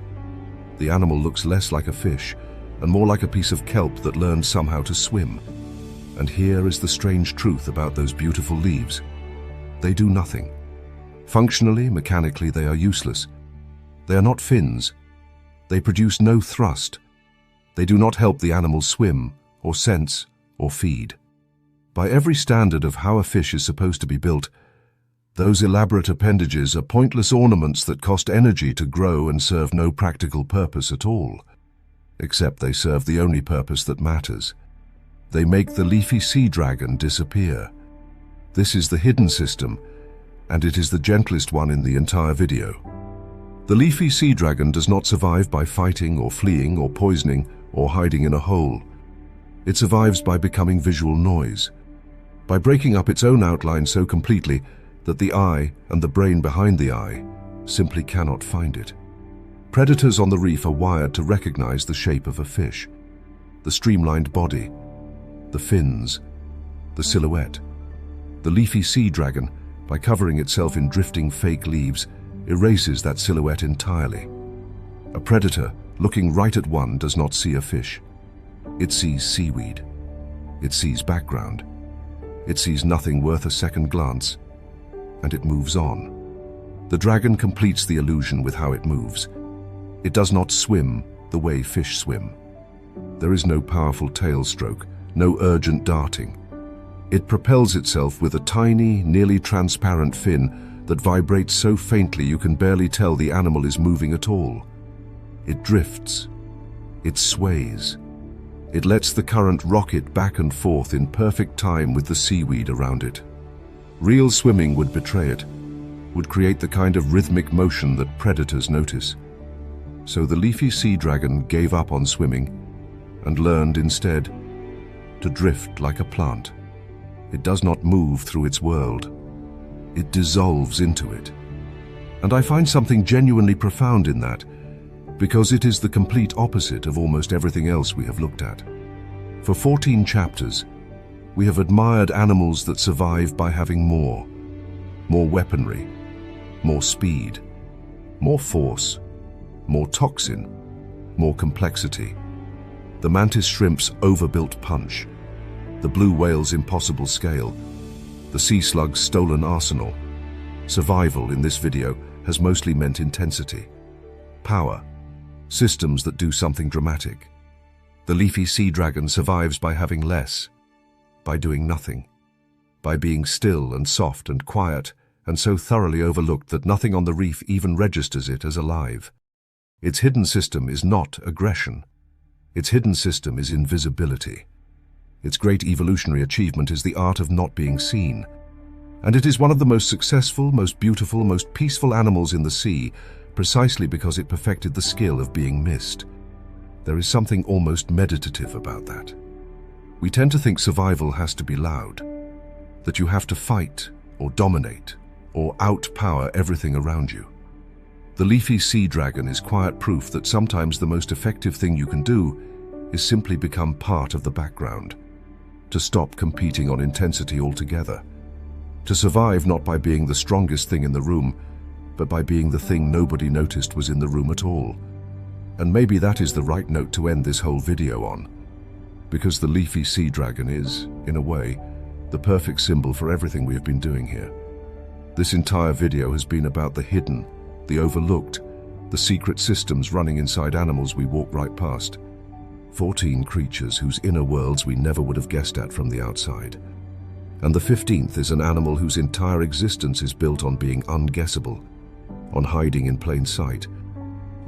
The animal looks less like a fish and more like a piece of kelp that learned somehow to swim. And here is the strange truth about those beautiful leaves. They do nothing. Functionally, mechanically, they are useless. They are not fins. They produce no thrust. They do not help the animal swim, or sense, or feed. By every standard of how a fish is supposed to be built, those elaborate appendages are pointless ornaments that cost energy to grow and serve no practical purpose at all. Except they serve the only purpose that matters. They make the leafy sea dragon disappear. This is the hidden system, and it is the gentlest one in the entire video. The leafy sea dragon does not survive by fighting or fleeing or poisoning or hiding in a hole. It survives by becoming visual noise, by breaking up its own outline so completely that the eye and the brain behind the eye simply cannot find it. Predators on the reef are wired to recognize the shape of a fish, the streamlined body, the fins, the silhouette. The leafy sea dragon, by covering itself in drifting fake leaves, erases that silhouette entirely. A predator, looking right at one, does not see a fish. It sees seaweed. It sees background. It sees nothing worth a second glance, and it moves on. The dragon completes the illusion with how it moves. It does not swim the way fish swim. There is no powerful tail stroke, no urgent darting. It propels itself with a tiny, nearly transparent fin that vibrates so faintly you can barely tell the animal is moving at all. It drifts. It sways. It lets the current rock it back and forth in perfect time with the seaweed around it. Real swimming would betray it, would create the kind of rhythmic motion that predators notice. So the leafy sea dragon gave up on swimming and learned instead to drift like a plant. It does not move through its world. It dissolves into it. And I find something genuinely profound in that, because it is the complete opposite of almost everything else we have looked at. For 14 chapters, we have admired animals that survive by having more weaponry, more speed, more force, more toxin, more complexity. The mantis shrimp's overbuilt punch, the blue whale's impossible scale, the sea slug's stolen arsenal. Survival in this video has mostly meant intensity, power, systems that do something dramatic. The leafy sea dragon survives by having less, by doing nothing, by being still and soft and quiet and so thoroughly overlooked that nothing on the reef even registers it as alive. Its hidden system is not aggression. Its hidden system is invisibility. Its great evolutionary achievement is the art of not being seen. And it is one of the most successful, most beautiful, most peaceful animals in the sea, precisely because it perfected the skill of being missed. There is something almost meditative about that. We tend to think survival has to be loud, that you have to fight or dominate or outpower everything around you. The leafy sea dragon is quiet proof that sometimes the most effective thing you can do is simply become part of the background, to stop competing on intensity altogether, to survive not by being the strongest thing in the room, but by being the thing nobody noticed was in the room at all. And maybe that is the right note to end this whole video on, because the leafy sea dragon is, in a way, the perfect symbol for everything we have been doing here. This entire video has been about the hidden, the overlooked, the secret systems running inside animals we walk right past. 14 creatures whose inner worlds we never would have guessed at from the outside. And the 15th is an animal whose entire existence is built on being unguessable, on hiding in plain sight,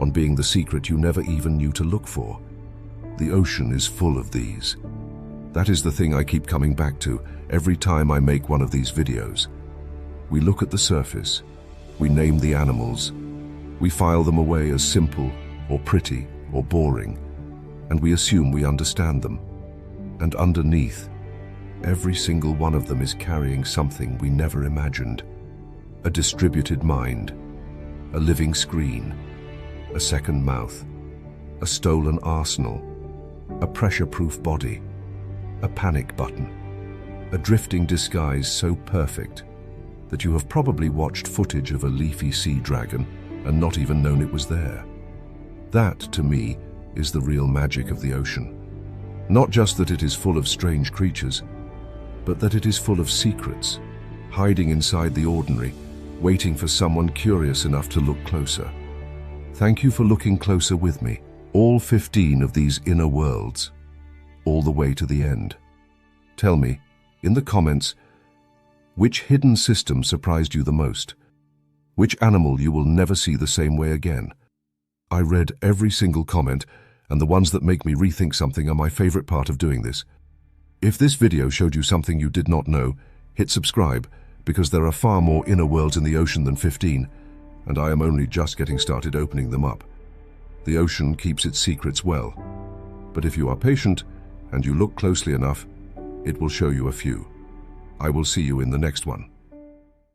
on being the secret you never even knew to look for. The ocean is full of these. That is the thing I keep coming back to every time I make one of these videos. We look at the surface, we name the animals, we file them away as simple or pretty or boring, and we assume we understand them. And underneath, every single one of them is carrying something we never imagined. A distributed mind, a living screen, a second mouth, a stolen arsenal, a pressure-proof body, a panic button, a drifting disguise so perfect that you have probably watched footage of a leafy sea dragon and not even known it was there. That, to me, is the real magic of the ocean. Not just that it is full of strange creatures, but that it is full of secrets, hiding inside the ordinary, waiting for someone curious enough to look closer. Thank you for looking closer with me, all 15 of these inner worlds, all the way to the end. Tell me, In the comments, which hidden system surprised you the most? Which animal you will never see the same way again? I read every single comment, and the ones that make me rethink something are my favorite part of doing this. If this video showed you something you did not know, hit subscribe, because there are far more inner worlds in the ocean than 15, and I am only just getting started opening them up. The ocean keeps its secrets well, but if you are patient and you look closely enough, it will show you a few. I will see you in the next one.